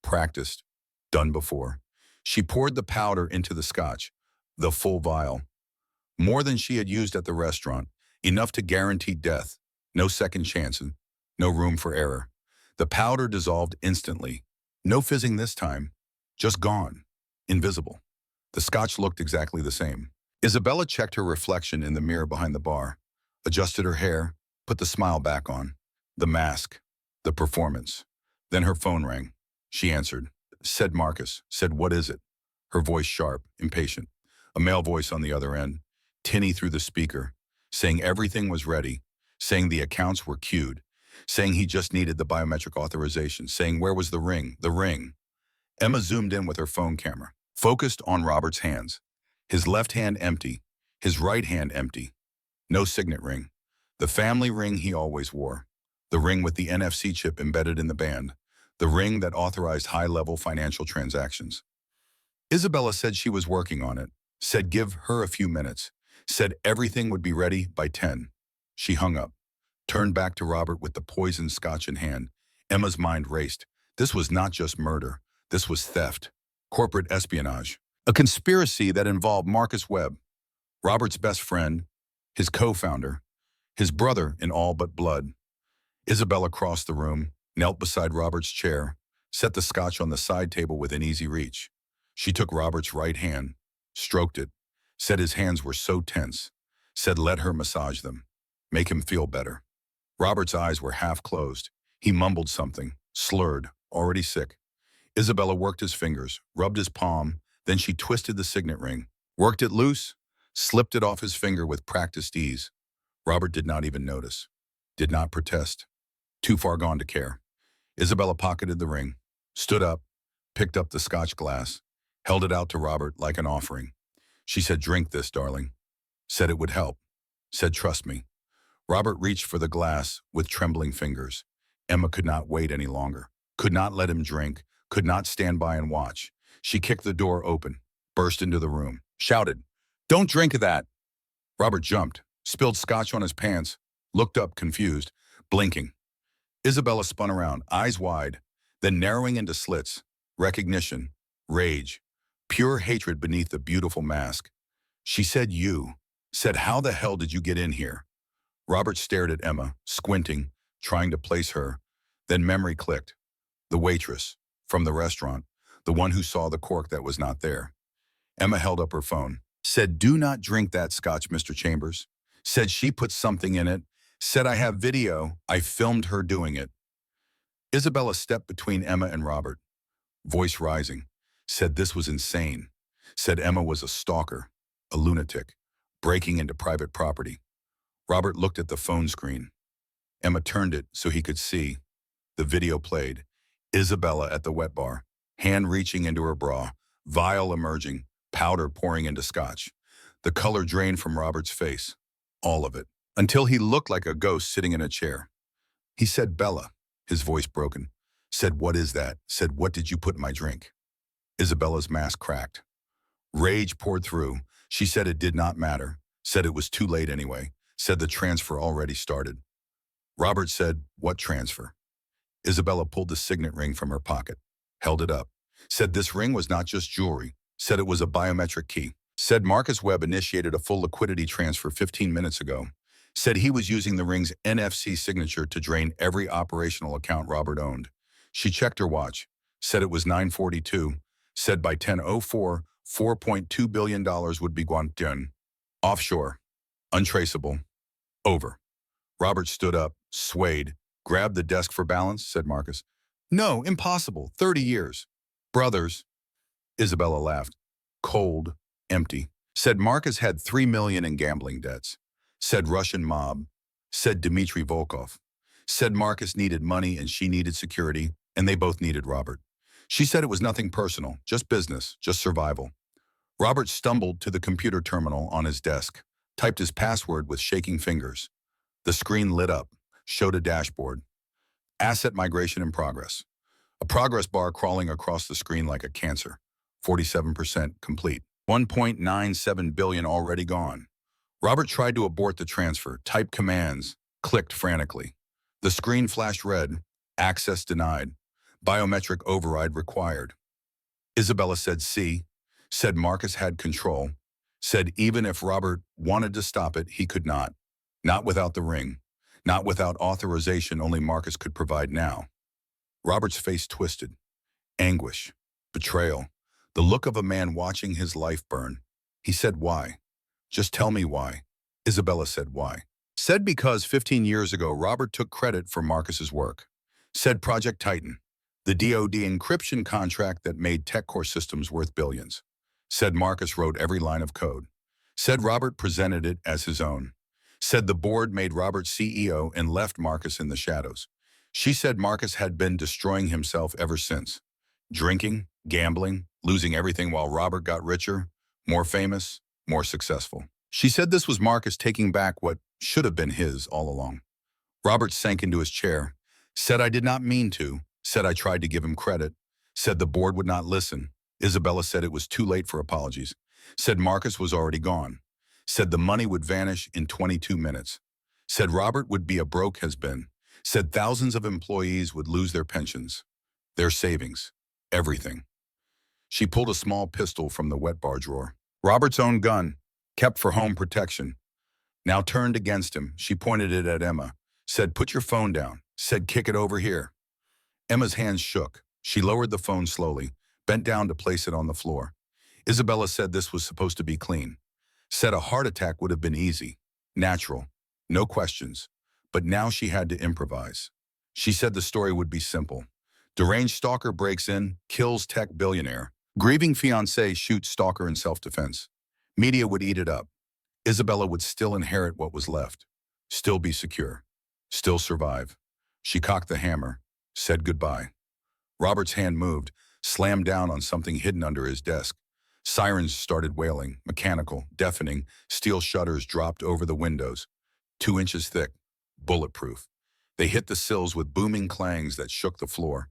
Practiced. Done before. She poured the powder into the scotch, the full vial. More than she had used at the restaurant, enough to guarantee death. No second chances, no room for error. The powder dissolved instantly. No fizzing this time. Just gone. Invisible. The scotch looked exactly the same. Isabella checked her reflection in the mirror behind the bar, adjusted her hair, put the smile back on. The mask. The performance. Then her phone rang. She answered. Said Marcus. Said, what is it? Her voice sharp, impatient. A male voice on the other end, tinny through the speaker, saying everything was ready, saying the accounts were queued, saying he just needed the biometric authorization, saying where was the ring, the ring. Emma zoomed in with her phone camera, focused on Robert's hands. His left hand empty, his right hand empty. No signet ring. The family ring he always wore. The ring with the NFC chip embedded in the band. The ring that authorized high-level financial transactions. Isabella said she was working on it, said give her a few minutes, said everything would be ready by 10. She hung up, turned back to Robert with the poisoned scotch in hand. Emma's mind raced. This was not just murder. This was theft, corporate espionage, a conspiracy that involved Marcus Webb, Robert's best friend, his co-founder, his brother in all but blood. Isabella crossed the room, knelt beside Robert's chair, set the scotch on the side table within easy reach. She took Robert's right hand, stroked it, said his hands were so tense, said let her massage them, make him feel better. Robert's eyes were half closed. He mumbled something, slurred, already sick. Isabella worked his fingers, rubbed his palm, then she twisted the signet ring, worked it loose, slipped it off his finger with practiced ease. Robert did not even notice, did not protest. Too far gone to care. Isabella pocketed the ring, stood up, picked up the scotch glass, held it out to Robert like an offering. She said, drink this, darling. Said it would help. Said, trust me. Robert reached for the glass with trembling fingers. Emma could not wait any longer, could not let him drink, could not stand by and watch. She kicked the door open, burst into the room, shouted, don't drink that. Robert jumped, spilled scotch on his pants, looked up confused, blinking. Isabella spun around, eyes wide, then narrowing into slits, recognition, rage, pure hatred beneath the beautiful mask. She said, you. Said, how the hell did you get in here? Robert stared at Emma, squinting, trying to place her. Then memory clicked. The waitress, from the restaurant, the one who saw the cork that was not there. Emma held up her phone. Said, do not drink that scotch, Mr. Chambers. Said she put something in it. Said I have video. I filmed her doing it. Isabella stepped between Emma and Robert, voice rising. Said this was insane. Said Emma was a stalker, a lunatic, breaking into private property. Robert looked at the phone screen. Emma turned it so he could see. The video played. Isabella at the wet bar, hand reaching into her bra, vial emerging, powder pouring into scotch. The color drained from Robert's face, all of it, until he looked like a ghost sitting in a chair. He said, Bella, his voice broken. Said, what is that? Said, what did you put in my drink? Isabella's mask cracked. Rage poured through. She said it did not matter. Said it was too late anyway. Said the transfer already started. Robert said, what transfer? Isabella pulled the signet ring from her pocket, held it up. Said this ring was not just jewelry. Said it was a biometric key. Said Marcus Webb initiated a full liquidity transfer 15 minutes ago. Said he was using the ring's NFC signature to drain every operational account Robert owned. She checked her watch. Said it was 9:42. Said by 10:04, $4.2 billion would be Guangdong. Offshore. Untraceable. Over. Robert stood up, swayed, grabbed the desk for balance, said Marcus. No, impossible. 30 years. Brothers. Isabella laughed. Cold, empty. Said Marcus had $3 million in gambling debts. Said Russian mob. Said Dmitry Volkov. Said Marcus needed money and she needed security, and they both needed Robert. She said it was nothing personal, just business, just survival. Robert stumbled to the computer terminal on his desk, typed his password with shaking fingers. The screen lit up, showed a dashboard. Asset migration in progress. A progress bar crawling across the screen like a cancer. 47% complete. 1.97 billion already gone. Robert tried to abort the transfer, typed commands, clicked frantically. The screen flashed red. Access denied. Biometric override required. Isabella said see. Said Marcus had control. Said even if Robert wanted to stop it, he could not. Not without the ring. Not without authorization only Marcus could provide now. Robert's face twisted. Anguish. Betrayal. The look of a man watching his life burn. He said why? Just tell me why. Isabella said why. Said because 15 years ago Robert took credit for Marcus's work. Said Project Titan, the DoD encryption contract that made TechCore systems worth billions. Said Marcus wrote every line of code. Said Robert presented it as his own. Said the board made Robert CEO and left Marcus in the shadows. She said Marcus had been destroying himself ever since. Drinking, gambling, losing everything while Robert got richer, more famous, more successful. She said this was Marcus taking back what should have been his all along. Robert sank into his chair. Said I did not mean to. Said I tried to give him credit. Said the board would not listen. Isabella said it was too late for apologies. Said Marcus was already gone. Said the money would vanish in 22 minutes. Said Robert would be a broke has-been. Said thousands of employees would lose their pensions, their savings, everything. She pulled a small pistol from the wet bar drawer. Robert's own gun, kept for home protection. Now turned against him, she pointed it at Emma. Said, put your phone down. Said, kick it over here. Emma's hands shook. She lowered the phone slowly, bent down to place it on the floor. Isabella said this was supposed to be clean. Said a heart attack would have been easy, natural, no questions. But now she had to improvise. She said the story would be simple. Deranged stalker breaks in, kills tech billionaire. Grieving fiancé shoots stalker in self-defense. Media would eat it up. Isabella would still inherit what was left. Still be secure. Still survive. She cocked the hammer, said goodbye. Robert's hand moved, slammed down on something hidden under his desk. Sirens started wailing, mechanical, deafening. Steel shutters dropped over the windows, 2 inches thick, bulletproof. They hit the sills with booming clangs that shook the floor.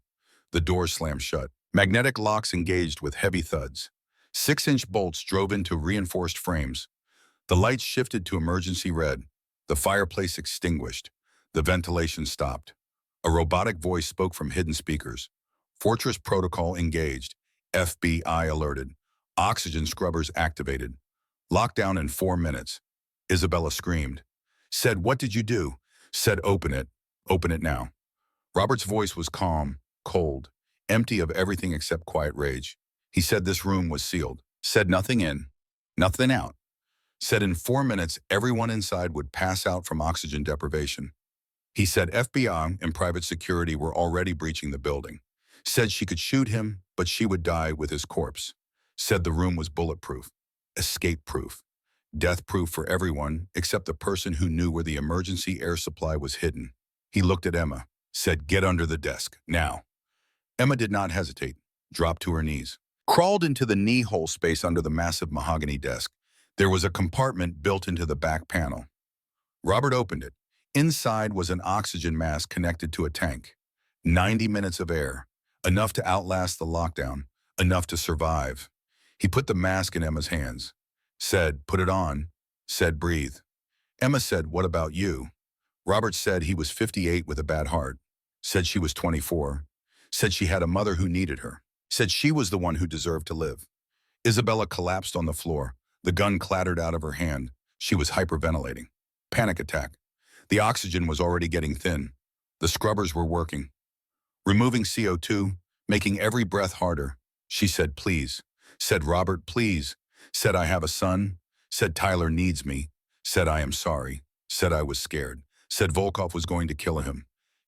The doors slammed shut. Magnetic locks engaged with heavy thuds. 6-inch bolts drove into reinforced frames. The lights shifted to emergency red. The fireplace extinguished. The ventilation stopped. A robotic voice spoke from hidden speakers. Fortress protocol engaged. FBI alerted. Oxygen scrubbers activated. Lockdown in 4 minutes. Isabella screamed. Said, what did you do? Said, open it. Open it now. Robert's voice was calm, cold, empty of everything except quiet rage. He said this room was sealed. Said nothing in, nothing out. Said in 4 minutes, everyone inside would pass out from oxygen deprivation. He said FBI and private security were already breaching the building. Said she could shoot him, but she would die with his corpse. Said the room was bulletproof, escape-proof, death-proof for everyone except the person who knew where the emergency air supply was hidden. He looked at Emma, said, "Get under the desk, now." Emma did not hesitate, dropped to her knees, crawled into the knee-hole space under the massive mahogany desk. There was a compartment built into the back panel. Robert opened it. Inside was an oxygen mask connected to a tank. 90 minutes of air, enough to outlast the lockdown, enough to survive. He put the mask in Emma's hands, said, "Put it on," said, "Breathe." Emma said, "What about you?" Robert said he was 58 with a bad heart, said she was 24, said she had a mother who needed her, said she was the one who deserved to live. Isabella collapsed on the floor. The gun clattered out of her hand. She was hyperventilating. Panic attack. The oxygen was already getting thin. The scrubbers were working, removing CO2, making every breath harder. She said, "Please." Said, "Robert, please." Said, "I have a son." Said, "Tyler needs me." Said, "I am sorry." Said, "I was scared." Said, "Volkov was going to kill him.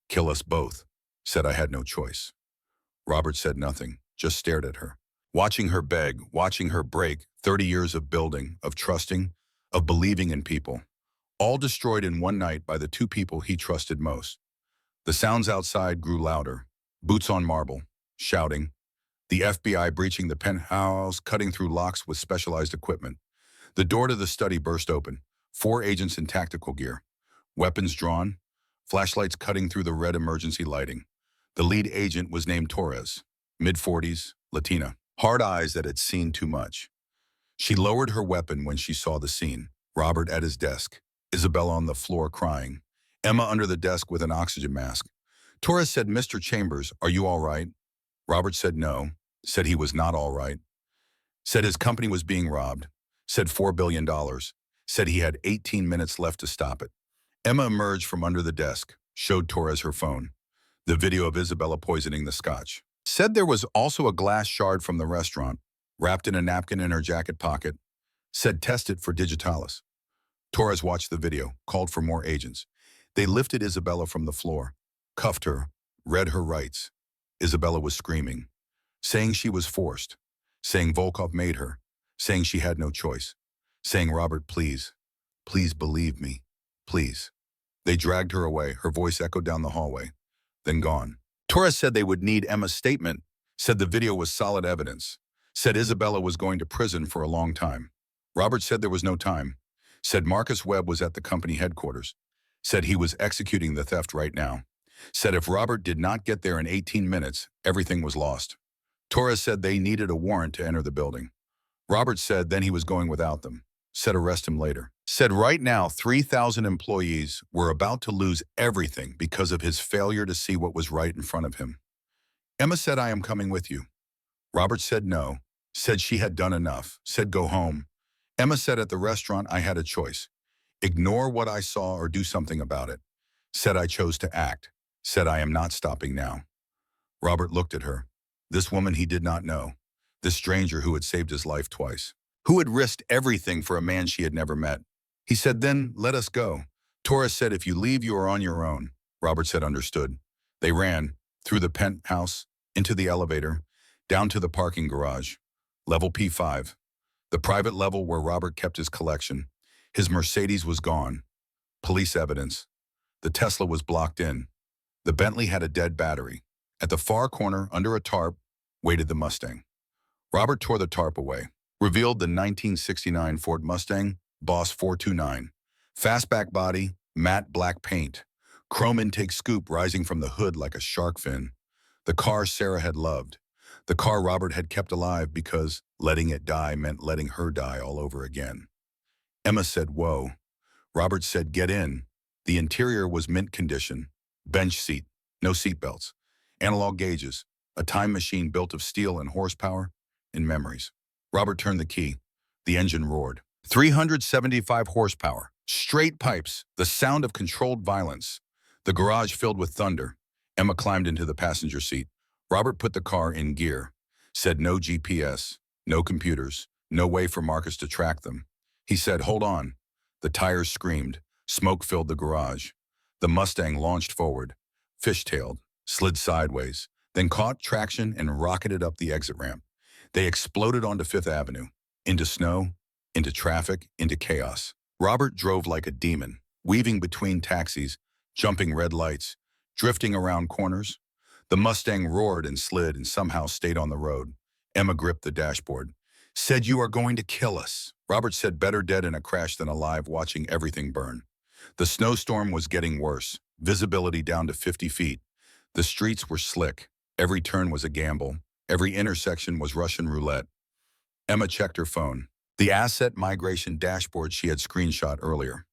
Kill us both." Said, "I had no choice." Robert said nothing, just stared at her. Watching her beg, watching her break, 30 years of building, of trusting, of believing in people. All destroyed in one night by the two people he trusted most. The sounds outside grew louder. Boots on marble, shouting. The FBI breaching the penthouse, cutting through locks with specialized equipment. The door to the study burst open. 4 agents in tactical gear. Weapons drawn. Flashlights cutting through the red emergency lighting. The lead agent was named Torres. Mid-40s, Latina. Hard eyes that had seen too much. She lowered her weapon when she saw the scene. Robert at his desk. Isabella on the floor crying. Emma under the desk with an oxygen mask. Torres said, "Mr. Chambers, are you all right?" Robert said no. Said he was not all right. Said his company was being robbed. Said $4 billion. Said he had 18 minutes left to stop it. Emma emerged from under the desk, showed Torres her phone. The video of Isabella poisoning the scotch. Said there was also a glass shard from the restaurant, wrapped in a napkin in her jacket pocket. Said test it for digitalis. Torres watched the video, called for more agents. They lifted Isabella from the floor, cuffed her, read her rights. Isabella was screaming, saying she was forced, saying Volkov made her, saying she had no choice, saying, "Robert, please, please believe me, please." They dragged her away. Her voice echoed down the hallway, then gone. Torres said they would need Emma's statement, said the video was solid evidence, said Isabella was going to prison for a long time. Robert said there was no time, said Marcus Webb was at the company headquarters, said he was executing the theft right now, said if Robert did not get there in 18 minutes, everything was lost. Torres said they needed a warrant to enter the building. Robert said then he was going without them, said arrest him later. Said right now 3,000 employees were about to lose everything because of his failure to see what was right in front of him. Emma said, "I am coming with you." Robert said no, said she had done enough, said go home. Emma said at the restaurant I had a choice. Ignore what I saw or do something about it. Said I chose to act. Said I am not stopping now. Robert looked at her. This woman he did not know. This stranger who had saved his life twice. Who had risked everything for a man she had never met. He said, "Then let us go." Torres said, "If you leave, you are on your own." Robert said, "Understood." They ran, through the penthouse, into the elevator, down to the parking garage. Level P5. The private level where Robert kept his collection. His Mercedes was gone. Police evidence. The Tesla was blocked in. The Bentley had a dead battery. At the far corner, under a tarp, waited the Mustang. Robert tore the tarp away. Revealed the 1969 Ford Mustang, Boss 429. Fastback body, matte black paint. Chrome intake scoop rising from the hood like a shark fin. The car Sarah had loved. The car Robert had kept alive because letting it die meant letting her die all over again. Emma said, "Whoa." Robert said, "Get in." The interior was mint condition. Bench seat, no seatbelts. Analog gauges, a time machine built of steel and horsepower and memories. Robert turned the key. The engine roared. 375 horsepower. Straight pipes, the sound of controlled violence. The garage filled with thunder. Emma climbed into the passenger seat. Robert put the car in gear. Said no GPS, no computers, No way for Marcus to track them. He said, "Hold on." The tires screamed. Smoke filled the garage. The Mustang launched forward, fishtailed, slid sideways, then caught traction and rocketed up the exit ramp. They exploded onto Fifth Avenue, into snow, into traffic, into chaos. Robert drove like a demon, weaving between taxis, jumping red lights, drifting around corners. The Mustang roared and slid and somehow stayed on the road. Emma gripped the dashboard. "Said you are going to kill us." Robert said, "Better dead in a crash than alive watching everything burn." The snowstorm was getting worse, visibility down to 50 feet. The streets were slick. Every turn was a gamble. Every intersection was Russian roulette. Emma checked her phone. The asset migration dashboard she had screenshot earlier.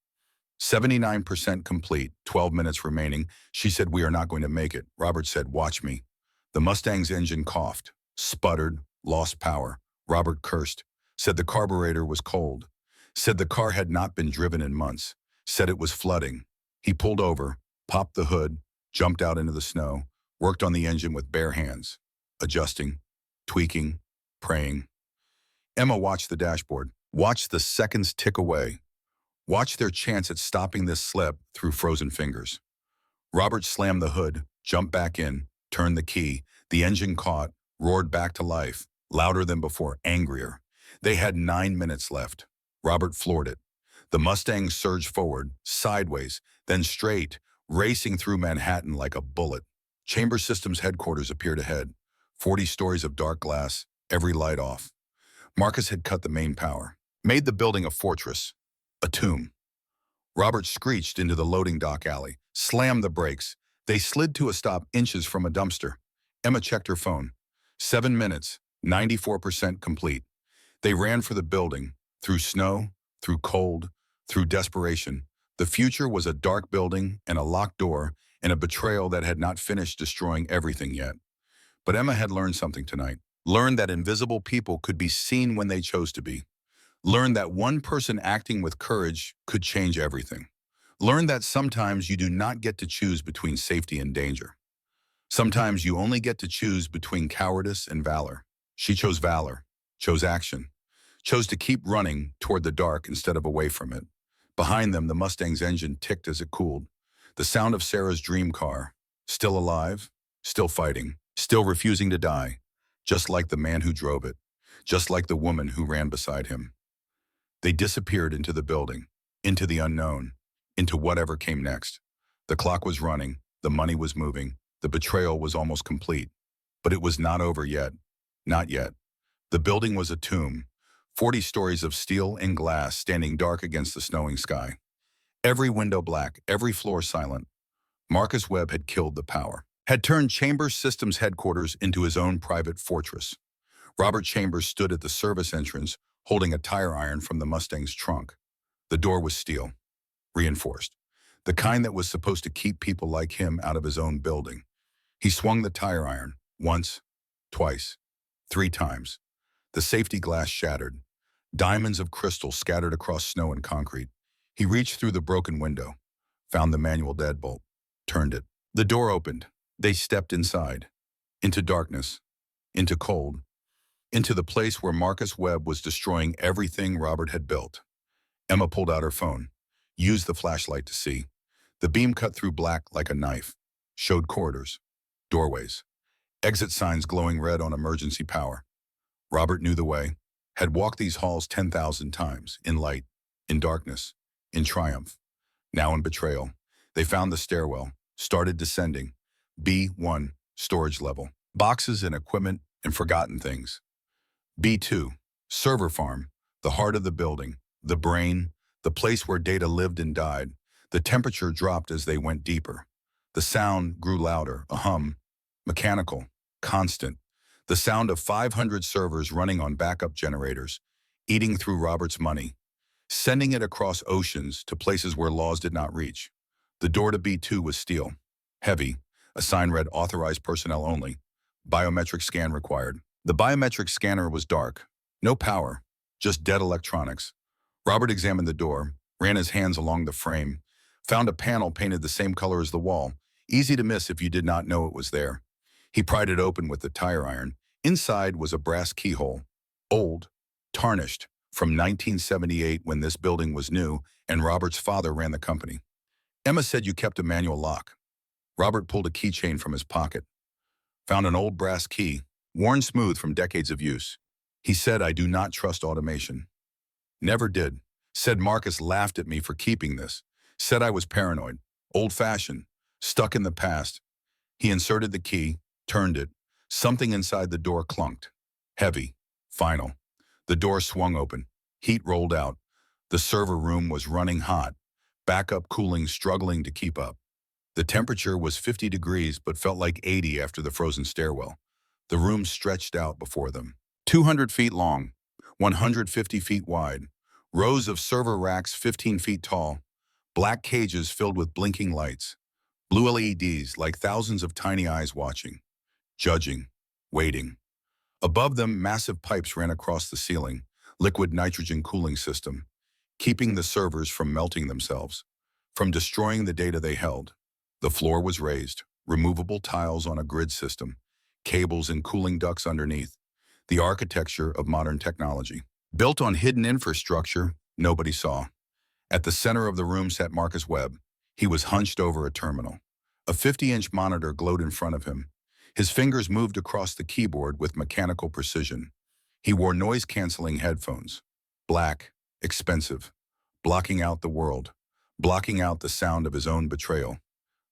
79% complete, 12 minutes remaining. She said, "We are not going to make it." Robert said, "Watch me." The Mustang's engine coughed, sputtered, lost power. Robert cursed, said the carburetor was cold, said the car had not been driven in months, said it was flooding. He pulled over, popped the hood, jumped out into the snow, worked on the engine with bare hands, adjusting, tweaking, praying. Emma watched the dashboard, watched the seconds tick away, watched their chance at stopping this slip through frozen fingers. Robert slammed the hood, jumped back in, turned the key. The engine caught, roared back to life, louder than before, angrier. They had 9 minutes left. Robert floored it. The Mustang surged forward, sideways, then straight, racing through Manhattan like a bullet. Chamber Systems headquarters appeared ahead. 40 stories of dark glass, every light off. Marcus had cut the main power, made the building a fortress, a tomb. Robert screeched into the loading dock alley, slammed the brakes. They slid to a stop inches from a dumpster. Emma checked her phone. 7 minutes, 94% complete. They ran for the building, through snow, through cold, through desperation. The future was a dark building and a locked door and a betrayal that had not finished destroying everything yet. But Emma had learned something tonight. Learned that invisible people could be seen when they chose to be. Learned that one person acting with courage could change everything. Learned that sometimes you do not get to choose between safety and danger. Sometimes you only get to choose between cowardice and valor. She chose valor, chose action, chose to keep running toward the dark instead of away from it. Behind them, the Mustang's engine ticked as it cooled. The sound of Sarah's dream car, still alive, still fighting, still refusing to die, just like the man who drove it, just like the woman who ran beside him. They disappeared into the building, into the unknown, into whatever came next. The clock was running, the money was moving, the betrayal was almost complete. But it was not over yet. Not yet. The building was a tomb, 40 stories of steel and glass standing dark against the snowing sky. Every window black, every floor silent. Marcus Webb had killed the power, had turned Chambers Systems headquarters into his own private fortress. Robert Chambers stood at the service entrance, holding a tire iron from the Mustang's trunk. The door was steel, reinforced, the kind that was supposed to keep people like him out of his own building. He swung the tire iron, once, twice, 3 times. The safety glass shattered. Diamonds of crystal scattered across snow and concrete. He reached through the broken window, found the manual deadbolt, turned it. The door opened. They stepped inside, into darkness, into cold, into the place where Marcus Webb was destroying everything Robert had built. Emma pulled out her phone, used the flashlight to see. The beam cut through black like a knife, showed corridors, doorways, exit signs glowing red on emergency power. Robert knew the way, had walked these halls 10,000 times, in light, in darkness, in triumph. Now in betrayal. They found the stairwell, started descending. B1, storage level. Boxes and equipment and forgotten things. B2, server farm, the heart of the building, the brain, the place where data lived and died. The temperature dropped as they went deeper. The sound grew louder, a hum, mechanical, constant. The sound of 500 servers running on backup generators, eating through Robert's money, sending it across oceans to places where laws did not reach. The door to B2 was steel, heavy. A sign read authorized personnel only. Biometric scan required. The biometric scanner was dark. No power, just dead electronics. Robert examined the door, ran his hands along the frame, found a panel painted the same color as the wall, easy to miss if you did not know it was there. He pried it open with the tire iron. Inside was a brass keyhole. Old, tarnished, from 1978 when this building was new and Robert's father ran the company. Emma said you kept a manual lock. Robert pulled a keychain from his pocket, found an old brass key, worn smooth from decades of use. He said, I do not trust automation. Never did. Said Marcus laughed at me for keeping this. Said I was paranoid, old-fashioned, stuck in the past. He inserted the key, turned it. Something inside the door clunked. Heavy. Final. The door swung open. Heat rolled out. The server room was running hot. Backup cooling struggling to keep up. The temperature was 50 degrees but felt like 80 after the frozen stairwell. The room stretched out before them. 200 feet long, 150 feet wide. Rows of server racks 15 feet tall. Black cages filled with blinking lights. Blue LEDs like thousands of tiny eyes watching, judging, waiting. Above them, massive pipes ran across the ceiling, liquid nitrogen cooling system, keeping the servers from melting themselves, from destroying the data they held. The floor was raised, removable tiles on a grid system, cables and cooling ducts underneath, the architecture of modern technology. Built on hidden infrastructure nobody saw. At the center of the room sat Marcus Webb. He was hunched over a terminal. A 50-inch monitor glowed in front of him. His fingers moved across the keyboard with mechanical precision. He wore noise-canceling headphones. Black, expensive, blocking out the world, blocking out the sound of his own betrayal.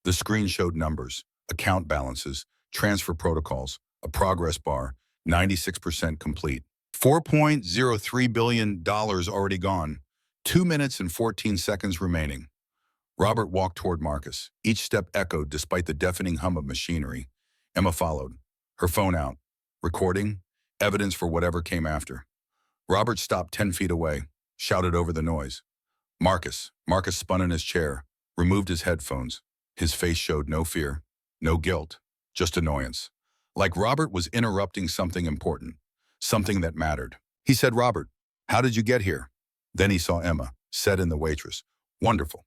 The screen showed numbers, account balances, transfer protocols, a progress bar, 96% complete. $4.03 billion already gone. 2 minutes and 14 seconds remaining. Robert walked toward Marcus. Each step echoed despite the deafening hum of machinery. Emma followed, her phone out, recording, evidence for whatever came after. Robert stopped 10 feet away, shouted over the noise. Marcus. Marcus spun in his chair, removed his headphones. His face showed no fear, no guilt, just annoyance. Like Robert was interrupting something important, something that mattered. He said, Robert, how did you get here? Then he saw Emma, said in the waitress. Wonderful.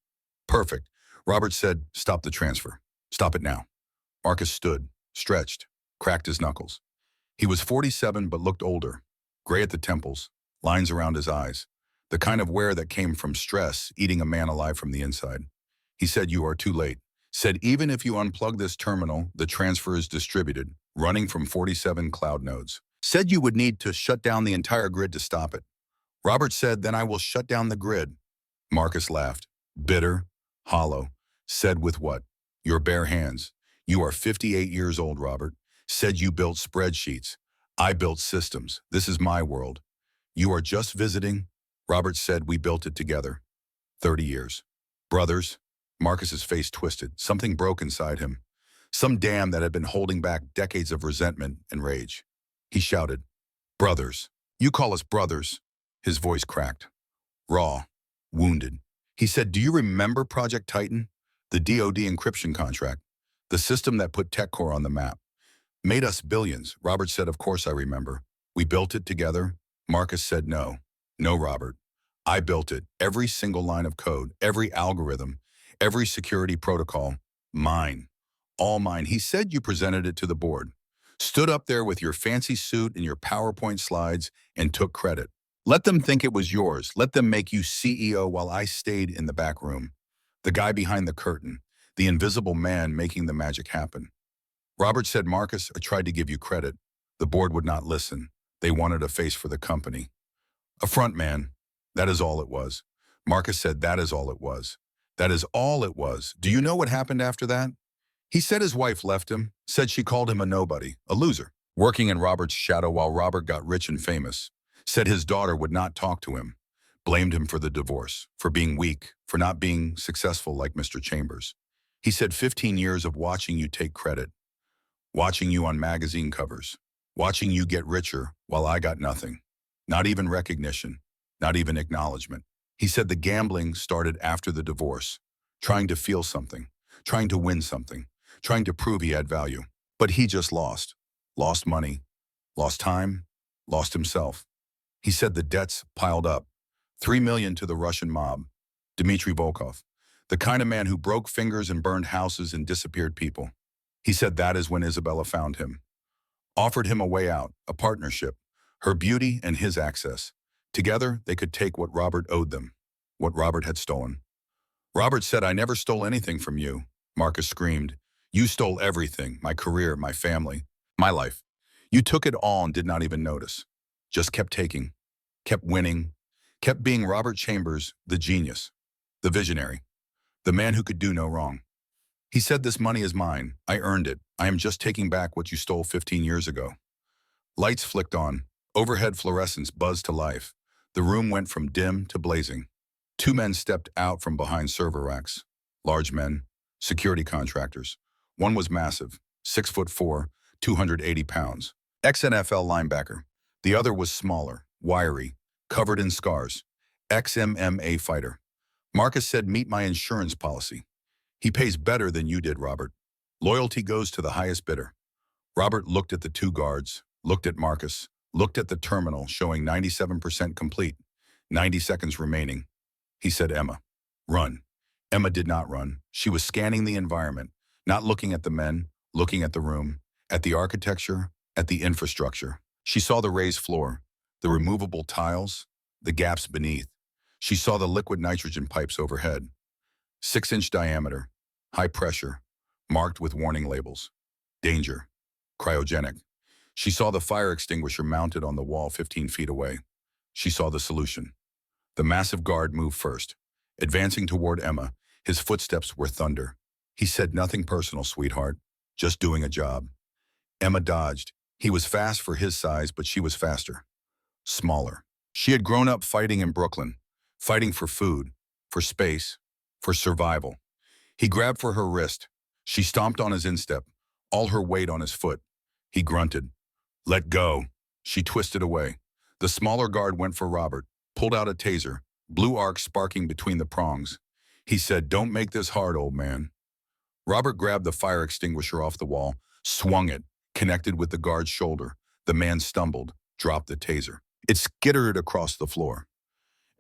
Perfect. Robert said, stop the transfer. Stop it now. Marcus stood, stretched, cracked his knuckles. He was 47 but looked older, gray at the temples, lines around his eyes, the kind of wear that came from stress eating a man alive from the inside. He said, you are too late. Said, even if you unplug this terminal, the transfer is distributed, running from 47 cloud nodes. Said you would need to shut down the entire grid to stop it. Robert said, then I will shut down the grid. Marcus laughed, bitter, hollow. Said with what? Your bare hands. You are 58 years old, Robert. Said you built spreadsheets. I built systems. This is my world. You are just visiting. Robert said we built it together. 30 years. Brothers. Marcus's face twisted. Something broke inside him. Some dam that had been holding back decades of resentment and rage. He shouted, brothers. You call us brothers. His voice cracked. Raw. Wounded. He said, do you remember Project Titan? The DoD encryption contract. The system that put TechCore on the map. Made us billions. Robert said, of course I remember. We built it together. Marcus said, no. No, Robert. I built it. Every single line of code, every algorithm, every security protocol. Mine. All mine. He said you presented it to the board. Stood up there with your fancy suit and your PowerPoint slides and took credit. Let them think it was yours. Let them make you CEO while I stayed in the back room. The guy behind the curtain. The invisible man making the magic happen. Robert said, Marcus, I tried to give you credit. The board would not listen. They wanted a face for the company. A front man. That is all it was. Marcus said, that is all it was. That is all it was. Do you know what happened after that? He said his wife left him, said she called him a nobody, a loser, working in Robert's shadow while Robert got rich and famous. Said his daughter would not talk to him. Blamed him for the divorce, for being weak, for not being successful like Mr. Chambers. He said 15 years of watching you take credit, watching you on magazine covers, watching you get richer while I got nothing. Not even recognition, not even acknowledgement. He said the gambling started after the divorce, trying to feel something, trying to win something, trying to prove he had value. But he just lost. Lost money, lost time, lost himself. He said the debts piled up. 3 million to the Russian mob. Dmitry Volkov, the kind of man who broke fingers and burned houses and disappeared people. He said that is when Isabella found him. Offered him a way out, a partnership, her beauty and his access. Together, they could take what Robert owed them, what Robert had stolen. Robert said, "I never stole anything from you," Marcus screamed. "You stole everything, my career, my family, my life. You took it all and did not even notice. Just kept taking, kept winning, kept being Robert Chambers, the genius, the visionary, the man who could do no wrong. He said, 'This money is mine. I earned it. I am just taking back what you stole 15 years ago.'" Lights flicked on. Overhead fluorescence buzzed to life. The room went from dim to blazing. Two men stepped out from behind server racks. Large men, security contractors. One was massive, 6'4", 280 pounds. Ex-NFL linebacker. The other was smaller, wiry, covered in scars. Ex-MMA fighter. Marcus said, "Meet my insurance policy. He pays better than you did, Robert. Loyalty goes to the highest bidder." Robert looked at the two guards, looked at Marcus, looked at the terminal showing 97% complete, 90 seconds remaining. He said, "Emma, run." Emma did not run. She was scanning the environment, not looking at the men, looking at the room, at the architecture, at the infrastructure. She saw the raised floor, the removable tiles, the gaps beneath. She saw the liquid nitrogen pipes overhead. 6-inch diameter, high pressure, marked with warning labels. Danger, cryogenic. She saw the fire extinguisher mounted on the wall 15 feet away. She saw the solution. The massive guard moved first, advancing toward Emma. His footsteps were thunder. He said, "Nothing personal, sweetheart. Just doing a job." Emma dodged. He was fast for his size, but she was faster. Smaller. She had grown up fighting in Brooklyn, fighting for food, for space, for survival. He grabbed for her wrist. She stomped on his instep, all her weight on his foot. He grunted. "Let go." She twisted away. The smaller guard went for Robert, pulled out a taser, blue arc sparking between the prongs. He said, "Don't make this hard, old man." Robert grabbed the fire extinguisher off the wall, swung it, connected with the guard's shoulder. The man stumbled, dropped the taser. It skittered across the floor.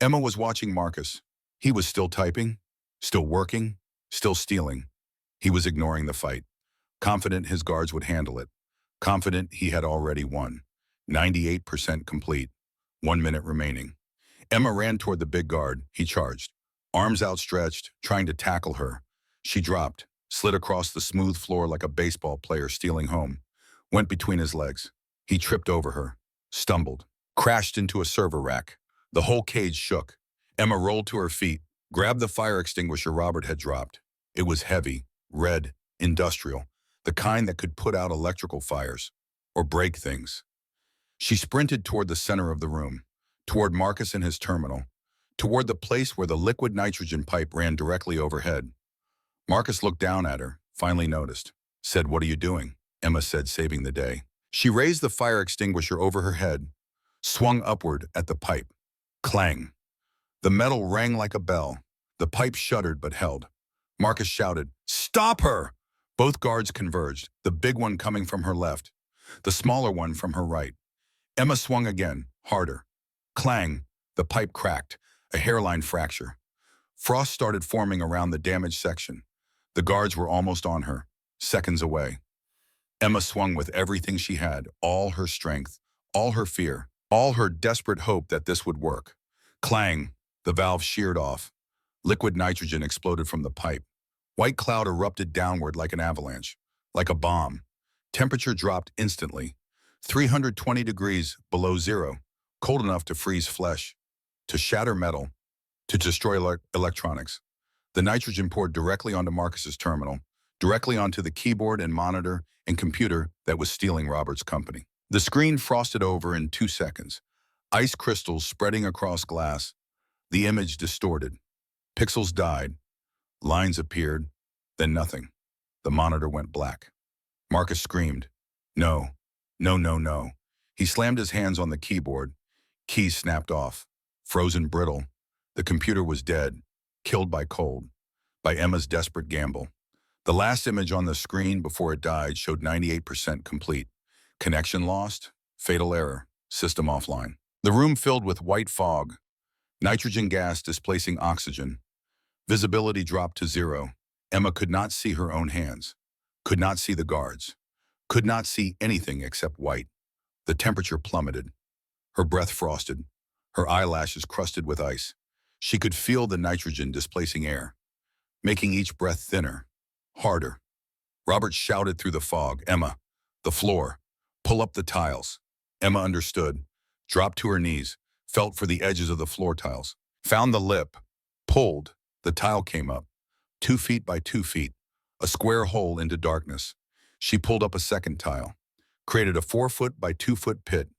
Emma was watching Marcus. He was still typing, still working, still stealing. He was ignoring the fight, confident his guards would handle it, confident he had already won. 98% complete. 1 minute remaining. Emma ran toward the big guard. He charged, arms outstretched, trying to tackle her. She dropped, slid across the smooth floor like a baseball player stealing home, went between his legs. He tripped over her, stumbled, crashed into a server rack. The whole cage shook. Emma rolled to her feet, grabbed the fire extinguisher Robert had dropped. It was heavy, red, industrial, the kind that could put out electrical fires or break things. She sprinted toward the center of the room, toward Marcus and his terminal, toward the place where the liquid nitrogen pipe ran directly overhead. Marcus looked down at her, finally noticed, said, "What are you doing?" Emma said, saving the day. She raised the fire extinguisher over her head, swung upward at the pipe. Clang. The metal rang like a bell. The pipe shuddered but held. Marcus shouted, "Stop her!" Both guards converged, the big one coming from her left, the smaller one from her right. Emma swung again, harder. Clang. The pipe cracked, a hairline fracture. Frost started forming around the damaged section. The guards were almost on her, seconds away. Emma swung with everything she had, all her strength, all her fear, all her desperate hope that this would work. Clang. The valve sheared off. Liquid nitrogen exploded from the pipe. White cloud erupted downward like an avalanche, like a bomb. Temperature dropped instantly. 320 degrees below zero, cold enough to freeze flesh, to shatter metal, to destroy electronics. The nitrogen poured directly onto Marcus's terminal, directly onto the keyboard and monitor and computer that was stealing Robert's company. The screen frosted over in 2 seconds, ice crystals spreading across glass. The image distorted. Pixels died. Lines appeared, then nothing. The monitor went black. Marcus screamed, "No, no, no, no." He slammed his hands on the keyboard. Keys snapped off, frozen brittle. The computer was dead, killed by cold, by Emma's desperate gamble. The last image on the screen before it died showed 98% complete. Connection lost, fatal error, system offline. The room filled with white fog, nitrogen gas displacing oxygen. Visibility dropped to zero. Emma could not see her own hands, could not see the guards, could not see anything except white. The temperature plummeted. Her breath frosted. her eyelashes crusted with ice. She could feel the nitrogen displacing air, making each breath thinner, harder. Robert shouted through the fog, "Emma, the floor. Pull up the tiles." Emma understood, dropped to her knees, felt for the edges of the floor tiles, found the lip, pulled. The tile came up, 2 feet by 2 feet, a square hole into darkness. She pulled up a second tile, created a 4 foot by 2 foot pit,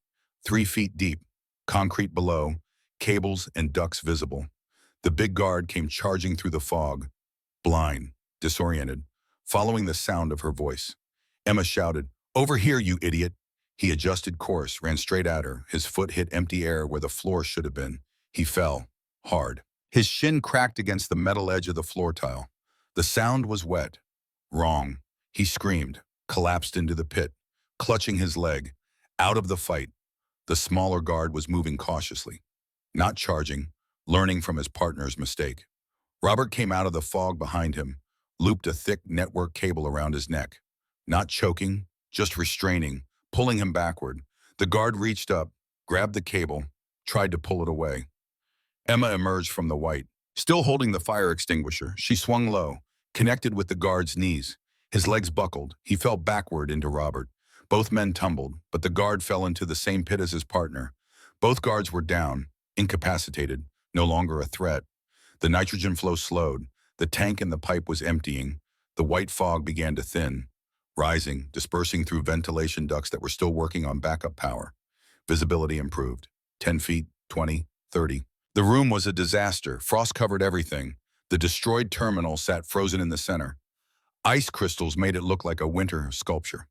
3 feet deep, concrete below, cables and ducts visible. The big guard came charging through the fog, blind, disoriented, following the sound of her voice. Emma shouted, "Over here, you idiot!" He adjusted course, ran straight at her. His foot hit empty air where the floor should have been. He fell, hard. His shin cracked against the metal edge of the floor tile. The sound was wet. Wrong. He screamed, collapsed into the pit, clutching his leg. Out of the fight. The smaller guard was moving cautiously, not charging, learning from his partner's mistake. Robert came out of the fog behind him, looped a thick network cable around his neck. Not choking, just restraining, pulling him backward. The guard reached up, grabbed the cable, tried to pull it away. Emma emerged from the white. Still holding the fire extinguisher, she swung low, connected with the guard's knees. His legs buckled. He fell backward into Robert. Both men tumbled, but the guard fell into the same pit as his partner. Both guards were down, incapacitated, no longer a threat. The nitrogen flow slowed. The tank in the pipe was emptying. The white fog began to thin, rising, dispersing through ventilation ducts that were still working on backup power. Visibility improved. 10 feet, 20, 30. The room was a disaster. Frost covered everything. The destroyed terminal sat frozen in the center. Ice crystals made it look like a winter sculpture.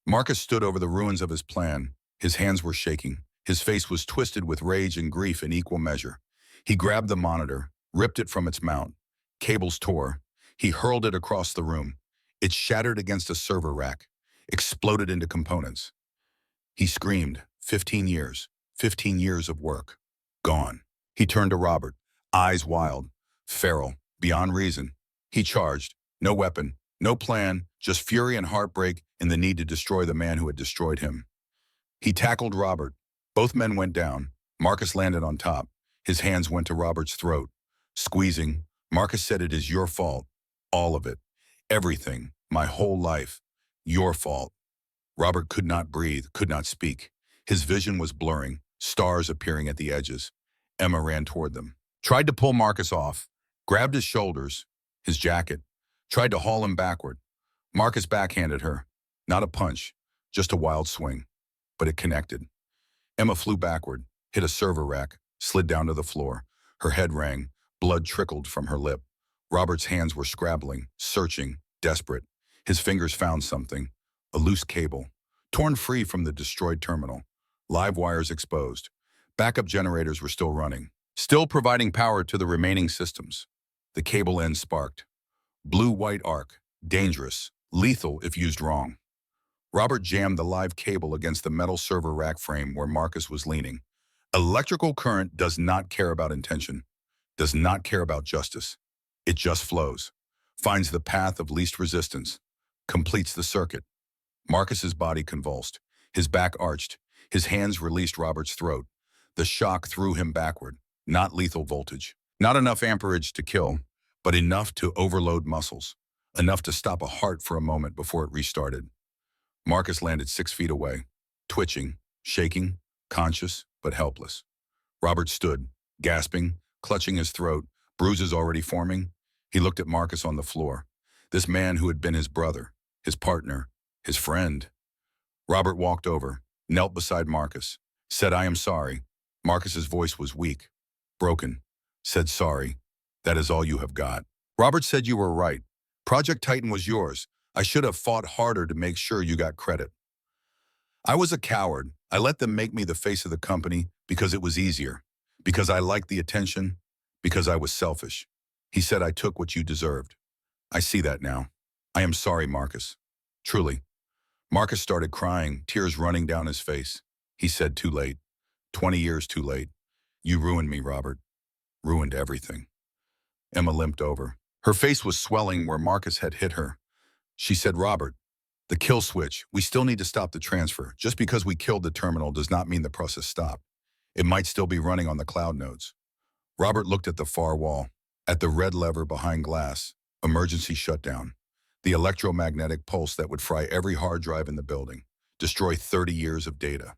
Marcus stood over the ruins of his plan. His hands were shaking. His face was twisted with rage and grief in equal measure. He grabbed the monitor, ripped it from its mount. Cables tore. He hurled it across the room. It shattered against a server rack, exploded into components. He screamed, 15 years, 15 years of work, gone. He turned to Robert, eyes wild, feral, beyond reason. He charged, no weapon, no plan, just fury and heartbreak and the need to destroy the man who had destroyed him. He tackled Robert. Both men went down. Marcus landed on top. His hands went to Robert's throat. Squeezing, Marcus said, "It is your fault. All of it. Everything. My whole life. Your fault." Robert could not breathe, could not speak. His vision was blurring, stars appearing at the edges. Emma ran toward them, tried to pull Marcus off, grabbed his shoulders, his jacket, tried to haul him backward. Marcus backhanded her. Not a punch, just a wild swing. But it connected. Emma flew backward, hit a server rack, slid down to the floor. Her head rang, blood trickled from her lip. Robert's hands were scrabbling, searching, desperate. His fingers found something, a loose cable, torn free from the destroyed terminal. Live wires exposed. Backup generators were still running, still providing power to the remaining systems. The cable end sparked. Blue-white arc, dangerous, lethal if used wrong. Robert jammed the live cable against the metal server rack frame where Marcus was leaning. Electrical current does not care about intention, does not care about justice. It just flows, finds the path of least resistance, completes the circuit. Marcus's body convulsed, his back arched, his hands released Robert's throat. The shock threw him backward, not lethal voltage, not enough amperage to kill, but enough to overload muscles, enough to stop a heart for a moment before it restarted. Marcus landed 6 feet away, twitching, shaking, conscious, but helpless. Robert stood, gasping, clutching his throat, bruises already forming. He looked at Marcus on the floor, this man who had been his brother, his partner, his friend. Robert walked over, knelt beside Marcus, said, "I am sorry." Marcus's voice was weak, broken, said, "Sorry. That is all you have got." Robert said, "You were right. Project Titan was yours. I should have fought harder to make sure you got credit. I was a coward. I let them make me the face of the company because it was easier, because I liked the attention, because I was selfish." He said, "I took what you deserved. I see that now. I am sorry, Marcus. Truly." Marcus started crying, tears running down his face. He said, "Too late. 20 years too late. You ruined me, Robert. Ruined everything." Emma limped over. Her face was swelling where Marcus had hit her. She said, "Robert, the kill switch, we still need to stop the transfer. Just because we killed the terminal does not mean the process stopped. It might still be running on the cloud nodes. Robert looked at the far wall, at the red lever behind glass, emergency shutdown, the electromagnetic pulse that would fry every hard drive in the building, destroy 30 years of data,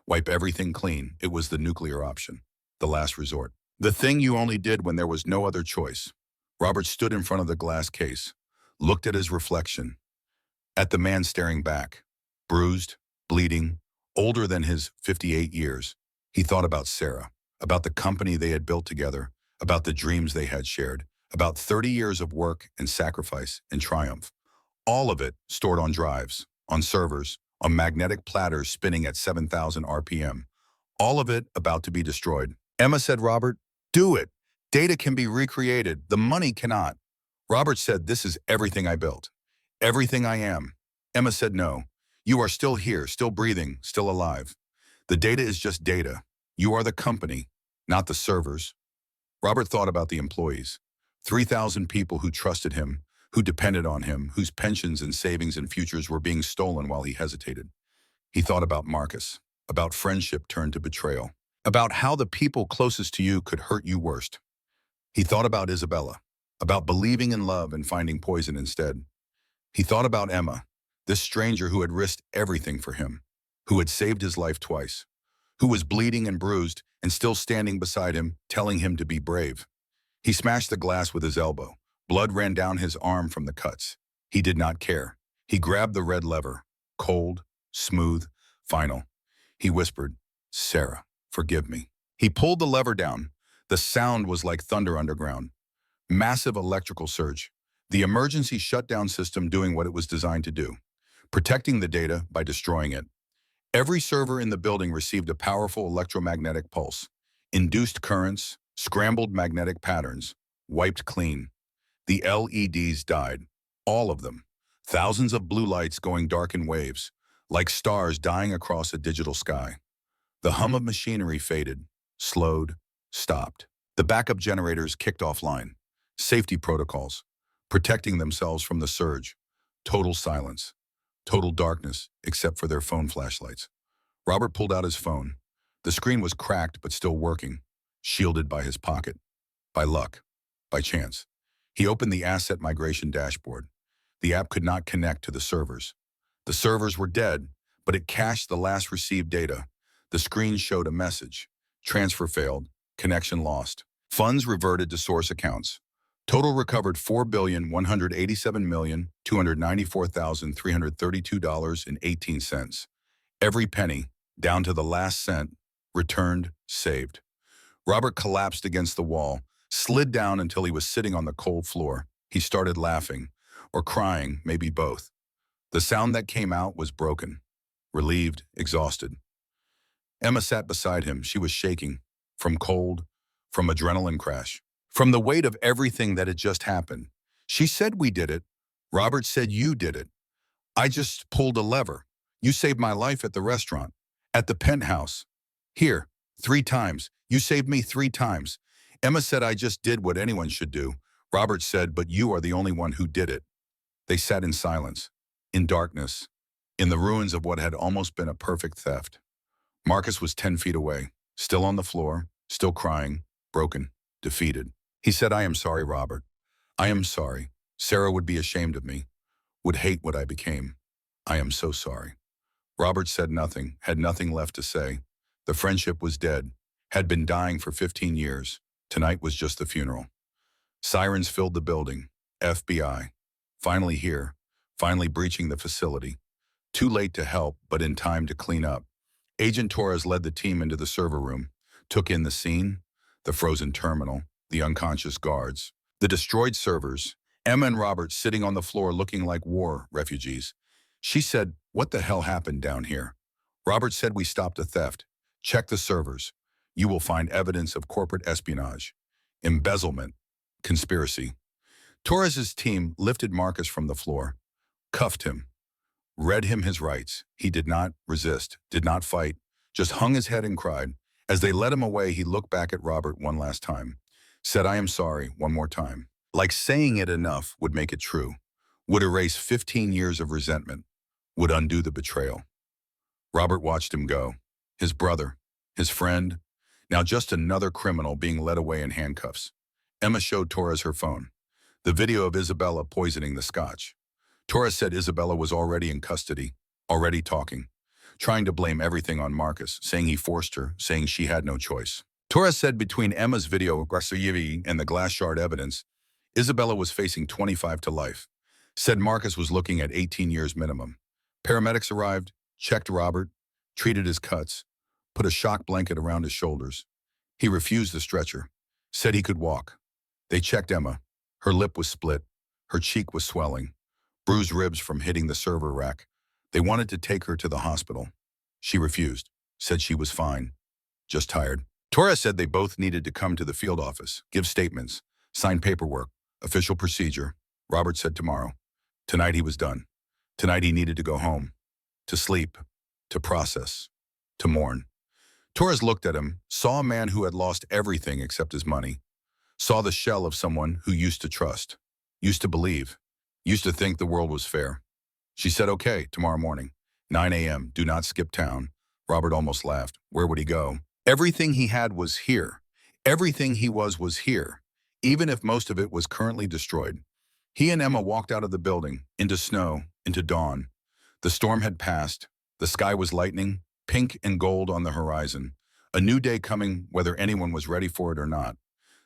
wipe everything clean. It was the nuclear option, the last resort. The thing you only did when there was no other choice. Robert stood in front of the glass case, looked at his reflection, at the man staring back, bruised, bleeding, older than his 58 years. He thought about Sarah, about the company they had built together, about the dreams they had shared, about 30 years of work and sacrifice and triumph. All of it stored on drives, on servers, on magnetic platters spinning at 7,000 RPM. All of it about to be destroyed. Emma said, Robert, do it. Data can be recreated. The money cannot. Robert said, this is everything I built. Everything I am. Emma said, no. You are still here, still breathing, still alive. The data is just data. You are the company, not the servers. Robert thought about the employees. 3,000 people who trusted him, who depended on him, whose pensions and savings and futures were being stolen while he hesitated. He thought about Marcus, about friendship turned to betrayal, about how the people closest to you could hurt you worst. He thought about Isabella, about believing in love and finding poison instead. He thought about Emma, this stranger who had risked everything for him, who had saved his life twice, who was bleeding and bruised and still standing beside him, telling him to be brave. He smashed the glass with his elbow. Blood ran down his arm from the cuts. He did not care. He grabbed the red lever, cold, smooth, final. He whispered, Sarah, forgive me. He pulled the lever down. The sound was like thunder underground. Massive electrical surge. The emergency shutdown system doing what it was designed to do, protecting the data by destroying it. Every server in the building received a powerful electromagnetic pulse. Induced currents, scrambled magnetic patterns, wiped clean. The LEDs died, all of them. Thousands of blue lights going dark in waves, like stars dying across a digital sky. The hum of machinery faded, slowed, stopped. The backup generators kicked offline. Safety protocols, protecting themselves from the surge. Total silence. Total darkness, except for their phone flashlights. Robert pulled out his phone. The screen was cracked but still working, shielded by his pocket. By luck. By chance. He opened the asset migration dashboard. The app could not connect to the servers. The servers were dead, but it cached the last received data. The screen showed a message. Transfer failed. Connection lost. Funds reverted to source accounts. Total recovered $4,187,294,332.18. Every penny, down to the last cent, returned, saved. Robert collapsed against the wall, slid down until he was sitting on the cold floor. He started laughing, or crying, maybe both. The sound that came out was broken, relieved, exhausted. Emma sat beside him. She was shaking, from cold, from adrenaline crash, from the weight of everything that had just happened. She said we did it. Robert said you did it. I just pulled a lever. You saved my life at the restaurant, at the penthouse. Here, 3 times. You saved me 3 times. Emma said I just did what anyone should do. Robert said, but you are the only one who did it. They sat in silence, in darkness, in the ruins of what had almost been a perfect theft. Marcus was 10 feet away, still on the floor, still crying, broken, defeated. He said, I am sorry, Robert. I am sorry. Sarah would be ashamed of me, would hate what I became. I am so sorry. Robert said nothing, had nothing left to say. The friendship was dead, had been dying for 15 years. Tonight was just the funeral. Sirens filled the building. FBI. Finally here, finally breaching the facility. Too late to help, but in time to clean up. Agent Torres led the team into the server room, took in the scene, the frozen terminal, the unconscious guards, the destroyed servers, Emma and Robert sitting on the floor looking like war refugees. She said, what the hell happened down here? Robert said, we stopped a theft. Check the servers. You will find evidence of corporate espionage, embezzlement, conspiracy. Torres's team lifted Marcus from the floor, cuffed him, read him his rights. He did not resist, did not fight, just hung his head and cried. As they led him away, he looked back at Robert one last time, said, I am sorry, one more time. Like saying it enough would make it true, would erase 15 years of resentment, would undo the betrayal. Robert watched him go, his brother, his friend, Now just another criminal being led away in handcuffs. Emma showed Torres her phone. The video of Isabella poisoning the scotch. Torres said Isabella was already in custody, already talking, trying to blame everything on Marcus, saying he forced her, saying she had no choice. Torres said between Emma's video and the glass shard evidence, Isabella was facing 25 to life. Said Marcus was looking at 18 years minimum. Paramedics arrived, checked Robert, treated his cuts, put a shock blanket around his shoulders. He refused the stretcher, said he could walk. They checked Emma. Her lip was split. Her cheek was swelling. Bruised ribs from hitting the server rack. They wanted to take her to the hospital. She refused, said she was fine, just tired. Torres said they both needed to come to the field office, give statements, sign paperwork, official procedure. Robert said tomorrow. Tonight he was done. Tonight he needed to go home, to sleep, to process, to mourn. Torres looked at him, saw a man who had lost everything except his money, saw the shell of someone who used to trust, used to believe, used to think the world was fair. She said, okay, tomorrow morning, 9 a.m., do not skip town. Robert almost laughed. Where would he go? Everything he had was here. Everything he was here, even if most of it was currently destroyed. He and Emma walked out of the building, into snow, into dawn. The storm had passed. The sky was lightning, pink and gold on the horizon. A new day coming, whether anyone was ready for it or not.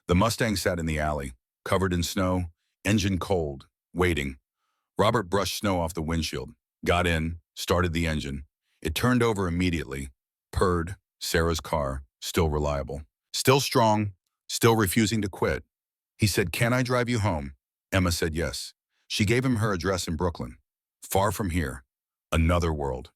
The Mustang sat in the alley, covered in snow, engine cold, waiting. Robert brushed snow off the windshield, got in, started the engine. It turned over immediately, purred. Sarah's car, still reliable, still strong, still refusing to quit. He said, can I drive you home? Emma said yes. She gave him her address in Brooklyn. Far from here. Another world.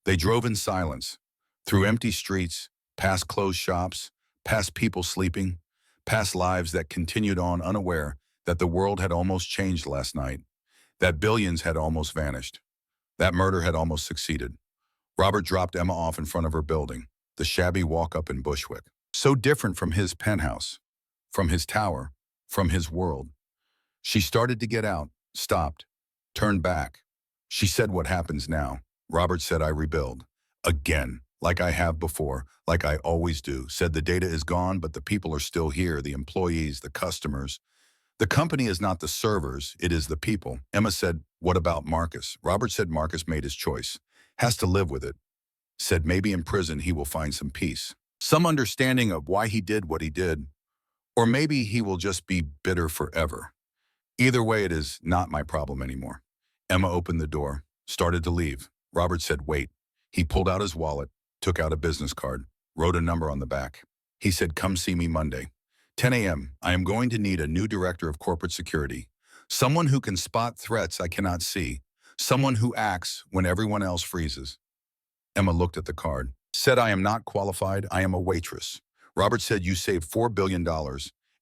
They drove in silence, through empty streets, past closed shops, past people sleeping, past lives that continued on unaware that the world had almost changed last night, that billions had almost vanished, that murder had almost succeeded. Robert dropped Emma off in front of her building, the shabby walk-up in Bushwick. So different from his penthouse, from his tower, from his world. She started to get out, stopped, turned back. She said, what happens now? Robert said, I rebuild. Again, like I have before, like I always do. Said the data is gone, but the people are still here, the employees, the customers. The company is not the servers, it is the people. Emma said, what about Marcus? Robert said Marcus made his choice, has to live with it. Said maybe in prison he will find some peace, some understanding of why he did what he did, or maybe he will just be bitter forever. Either way, it is not my problem anymore. Emma opened the door, started to leave. Robert said, wait. He pulled out his wallet, took out a business card, wrote a number on the back. He said, come see me Monday. 10 a.m. I am going to need a new director of corporate security. Someone who can spot threats I cannot see. Someone who acts when everyone else freezes. Emma looked at the card, said, I am not qualified. I am a waitress. Robert said, you saved $4 billion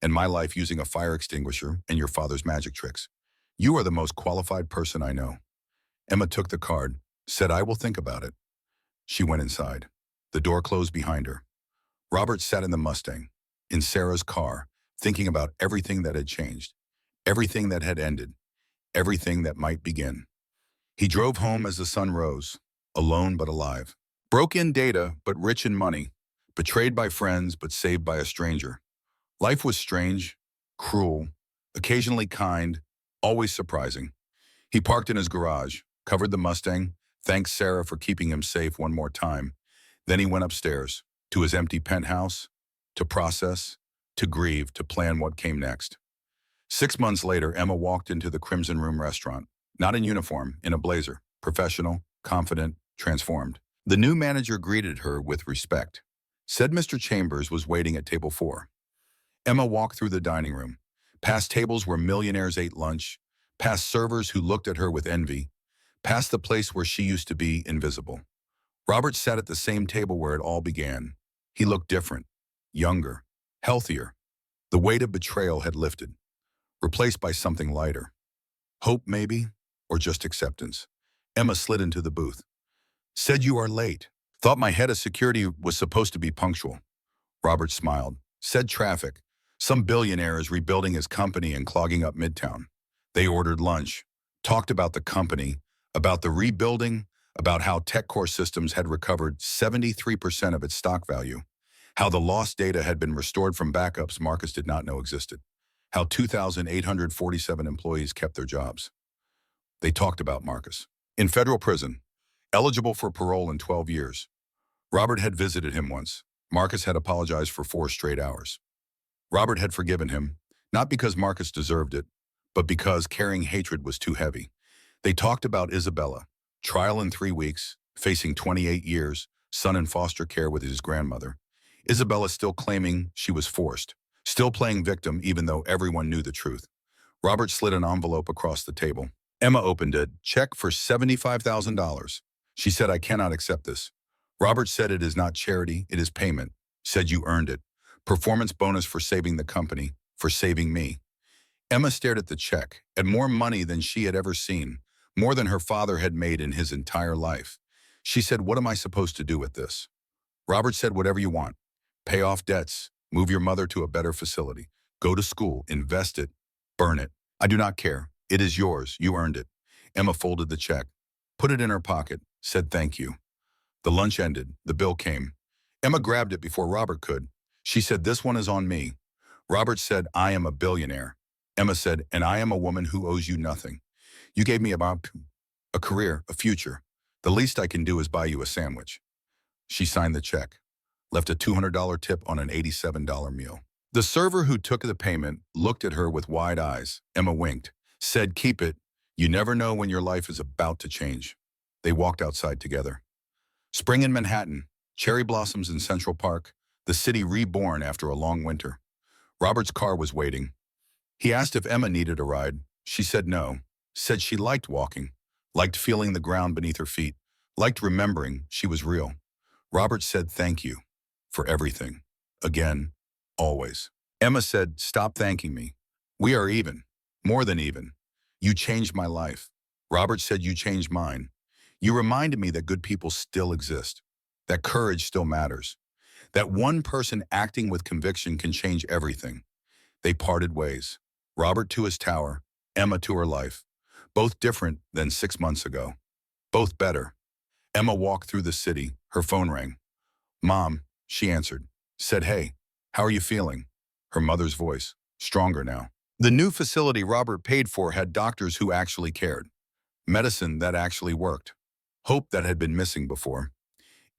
in my life using a fire extinguisher and your father's magic tricks. You are the most qualified person I know. Emma took the card, said, I will think about it. She went inside. The door closed behind her. Robert sat in the Mustang, in Sarah's car, thinking about everything that had changed, everything that had ended, everything that might begin. He drove home as the sun rose, alone but alive. Broke in data but rich in money, betrayed by friends but saved by a stranger. Life was strange, cruel, occasionally kind, always surprising. He parked in his garage, covered the Mustang, thanked Sarah for keeping him safe one more time. Then he went upstairs, to his empty penthouse, to process, to grieve, to plan what came next. 6 months later, Emma walked into the Crimson Room restaurant, not in uniform, in a blazer, professional, confident, transformed. The new manager greeted her with respect. Said Mr. Chambers was waiting at table 4. Emma walked through the dining room, past tables where millionaires ate lunch, past servers who looked at her with envy, past the place where she used to be invisible. Robert sat at the same table where it all began. He looked different, younger, healthier. The weight of betrayal had lifted, replaced by something lighter. Hope, maybe, or just acceptance. Emma slid into the booth. Said, you are late. Thought my head of security was supposed to be punctual. Robert smiled. Said traffic. Some billionaire is rebuilding his company and clogging up Midtown. They ordered lunch, talked about the company, about the rebuilding, about how TechCore Systems had recovered 73% of its stock value, How the lost data had been restored from backups Marcus did not know existed. How 2,847 employees kept their jobs. They talked about Marcus. In federal prison, eligible for parole in 12 years. Robert had visited him once. Marcus had apologized for 4 straight hours. Robert had forgiven him, not because Marcus deserved it, but because carrying hatred was too heavy. They talked about Isabella, trial in 3 weeks, facing 28 years, son in foster care with his grandmother. Isabella still claiming she was forced, still playing victim even though everyone knew the truth. Robert slid an envelope across the table. Emma opened it, check for $75,000. She said, I cannot accept this. Robert said it is not charity, it is payment. Said you earned it. Performance bonus for saving the company, for saving me. Emma stared at the check, at more money than she had ever seen, more than her father had made in his entire life. She said, what am I supposed to do with this? Robert said, whatever you want. Pay off debts, move your mother to a better facility, go to school, invest it, burn it. I do not care. It is yours. You earned it. Emma folded the check, put it in her pocket, said thank you. The lunch ended. The bill came. Emma grabbed it before Robert could. She said, this one is on me. Robert said, I am a billionaire. Emma said, and I am a woman who owes you nothing. You gave me a career, a future. The least I can do is buy you a sandwich. She signed the check, left a $200 tip on an $87 meal. The server who took the payment looked at her with wide eyes. Emma winked, said, keep it. You never know when your life is about to change. They walked outside together. Spring in Manhattan, cherry blossoms in Central Park, the city reborn after a long winter. Robert's car was waiting. He asked if Emma needed a ride. She said no, said she liked walking, liked feeling the ground beneath her feet, liked remembering she was real. Robert said thank you for everything. Again, always. Emma said, stop thanking me. We are even, more than even. You changed my life. Robert said you changed mine. You reminded me that good people still exist, that courage still matters, that one person acting with conviction can change everything. They parted ways. Robert to his tower, Emma to her life. Both different than 6 months ago. Both better. Emma walked through the city. Her phone rang. Mom, she answered. Said, hey, how are you feeling? Her mother's voice, stronger now. The new facility Robert paid for had doctors who actually cared. Medicine that actually worked. Hope that had been missing before.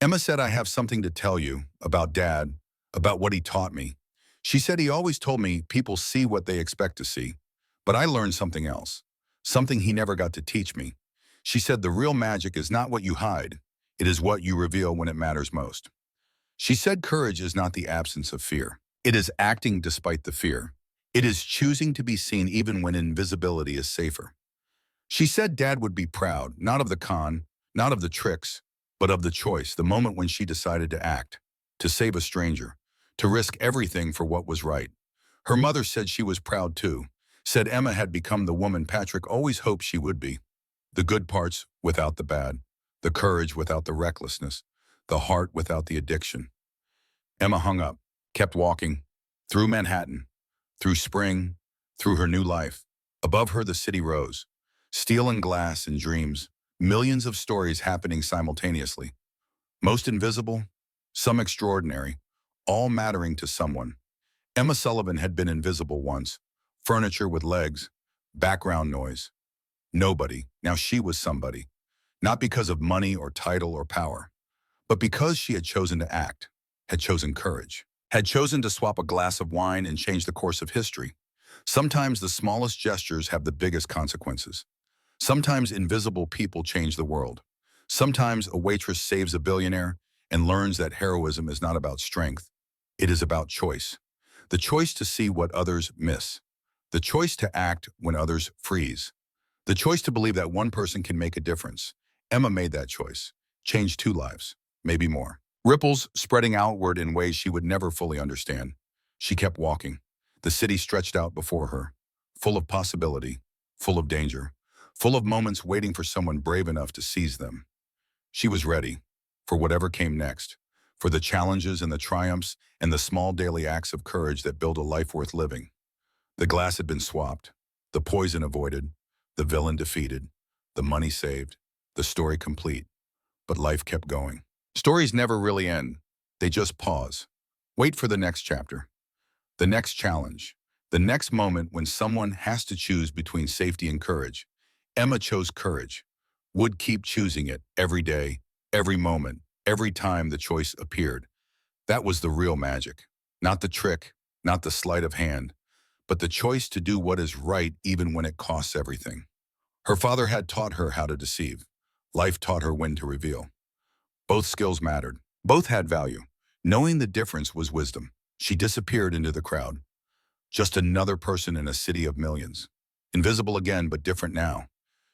Emma said, I have something to tell you about Dad, about what he taught me. She said he always told me people see what they expect to see. But I learned something else, something he never got to teach me. She said the real magic is not what you hide. It is what you reveal when it matters most. She said courage is not the absence of fear. It is acting despite the fear. It is choosing to be seen even when invisibility is safer. She said Dad would be proud, not of the con, not of the tricks, but of the choice, the moment when she decided to act, to save a stranger, to risk everything for what was right. Her mother said she was proud too, said Emma had become the woman Patrick always hoped she would be. The good parts without the bad, the courage without the recklessness, the heart without the addiction. Emma hung up, kept walking, through Manhattan, through spring, through her new life. Above her the city rose, steel and glass and dreams, millions of stories happening simultaneously. Most invisible, some extraordinary, all mattering to someone. Emma Sullivan had been invisible once, furniture with legs, background noise. Nobody, now she was somebody. Not because of money or title or power, but because she had chosen to act, had chosen courage, had chosen to swap a glass of wine and change the course of history. Sometimes the smallest gestures have the biggest consequences. Sometimes invisible people change the world. Sometimes a waitress saves a billionaire and learns that heroism is not about strength. It is about choice. The choice to see what others miss. The choice to act when others freeze. The choice to believe that one person can make a difference. Emma made that choice. Changed 2 lives, maybe more. Ripples spreading outward in ways she would never fully understand. She kept walking. The city stretched out before her, full of possibility, full of danger, full of moments waiting for someone brave enough to seize them. She was ready for whatever came next, for the challenges and the triumphs and the small daily acts of courage that build a life worth living. The glass had been swapped, the poison avoided, the villain defeated, the money saved, the story complete. But life kept going. Stories never really end. They just pause. Wait for the next chapter, the next challenge, the next moment when someone has to choose between safety and courage. Emma chose courage, would keep choosing it every day, every moment, every time the choice appeared. That was the real magic. Not the trick, not the sleight of hand, but the choice to do what is right even when it costs everything. Her father had taught her how to deceive. Life taught her when to reveal. Both skills mattered. Both had value. Knowing the difference was wisdom. She disappeared into the crowd. Just another person in a city of millions. Invisible again, but different now.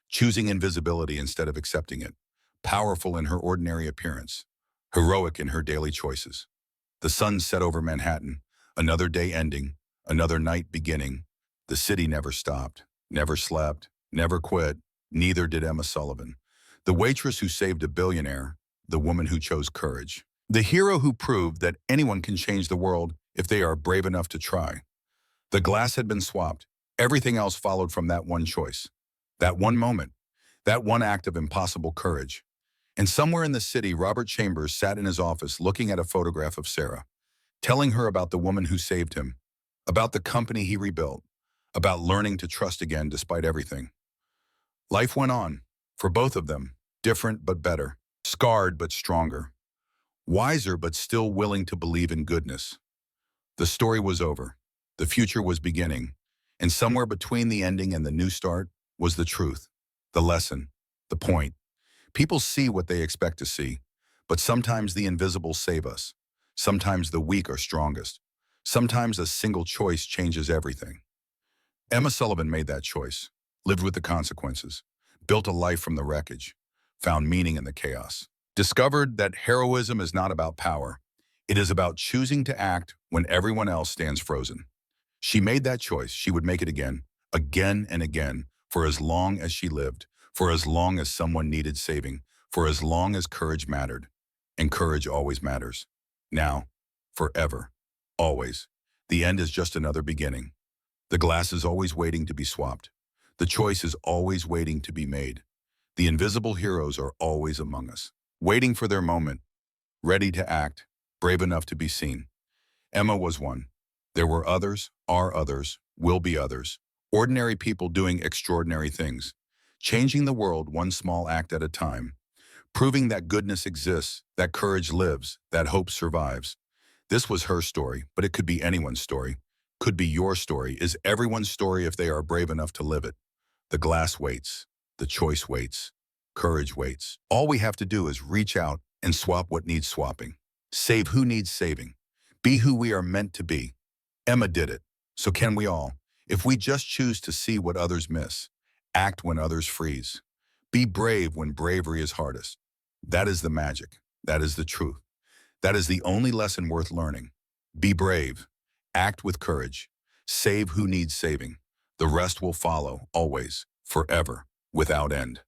Choosing invisibility instead of accepting it. Powerful in her ordinary appearance. Heroic in her daily choices. The sun set over Manhattan. Another day ending. Another night beginning. The city never stopped. Never slept. Never quit. Neither did Emma Sullivan. The waitress who saved a billionaire. The woman who chose courage. The hero who proved that anyone can change the world if they are brave enough to try. The glass had been swapped. Everything else followed from that one choice. That one moment. That one act of impossible courage. And somewhere in the city, Robert Chambers sat in his office looking at a photograph of Sarah, telling her about the woman who saved him, about the company he rebuilt, about learning to trust again despite everything. Life went on, for both of them, different but better, scarred but stronger, wiser but still willing to believe in goodness. The story was over. The future was beginning. And somewhere between the ending and the new start was the truth, the lesson, the point. People see what they expect to see, but sometimes the invisible save us. Sometimes the weak are strongest. Sometimes a single choice changes everything. Emma Sullivan made that choice, lived with the consequences, built a life from the wreckage, found meaning in the chaos, discovered that heroism is not about power. It is about choosing to act when everyone else stands frozen. She made that choice. She would make it again, again and again, for as long as she lived, for as long as someone needed saving, for as long as courage mattered. And courage always matters. Now, forever, always. The end is just another beginning. The glass is always waiting to be swapped. The choice is always waiting to be made. The invisible heroes are always among us, waiting for their moment, ready to act, brave enough to be seen. Emma was one. There were others, are others, will be others. Ordinary people doing extraordinary things, changing the world one small act at a time, proving that goodness exists, that courage lives, that hope survives. This was her story, but it could be anyone's story. Could be your story, is everyone's story if they are brave enough to live it. The glass waits. The choice waits. Courage waits. All we have to do is reach out and swap what needs swapping. Save who needs saving. Be who we are meant to be. Emma did it. So can we all, if we just choose to see what others miss, act when others freeze, be brave when bravery is hardest. That is the magic. That is the truth. That is the only lesson worth learning. Be brave. Act with courage. Save who needs saving. The rest will follow, always, forever, without end.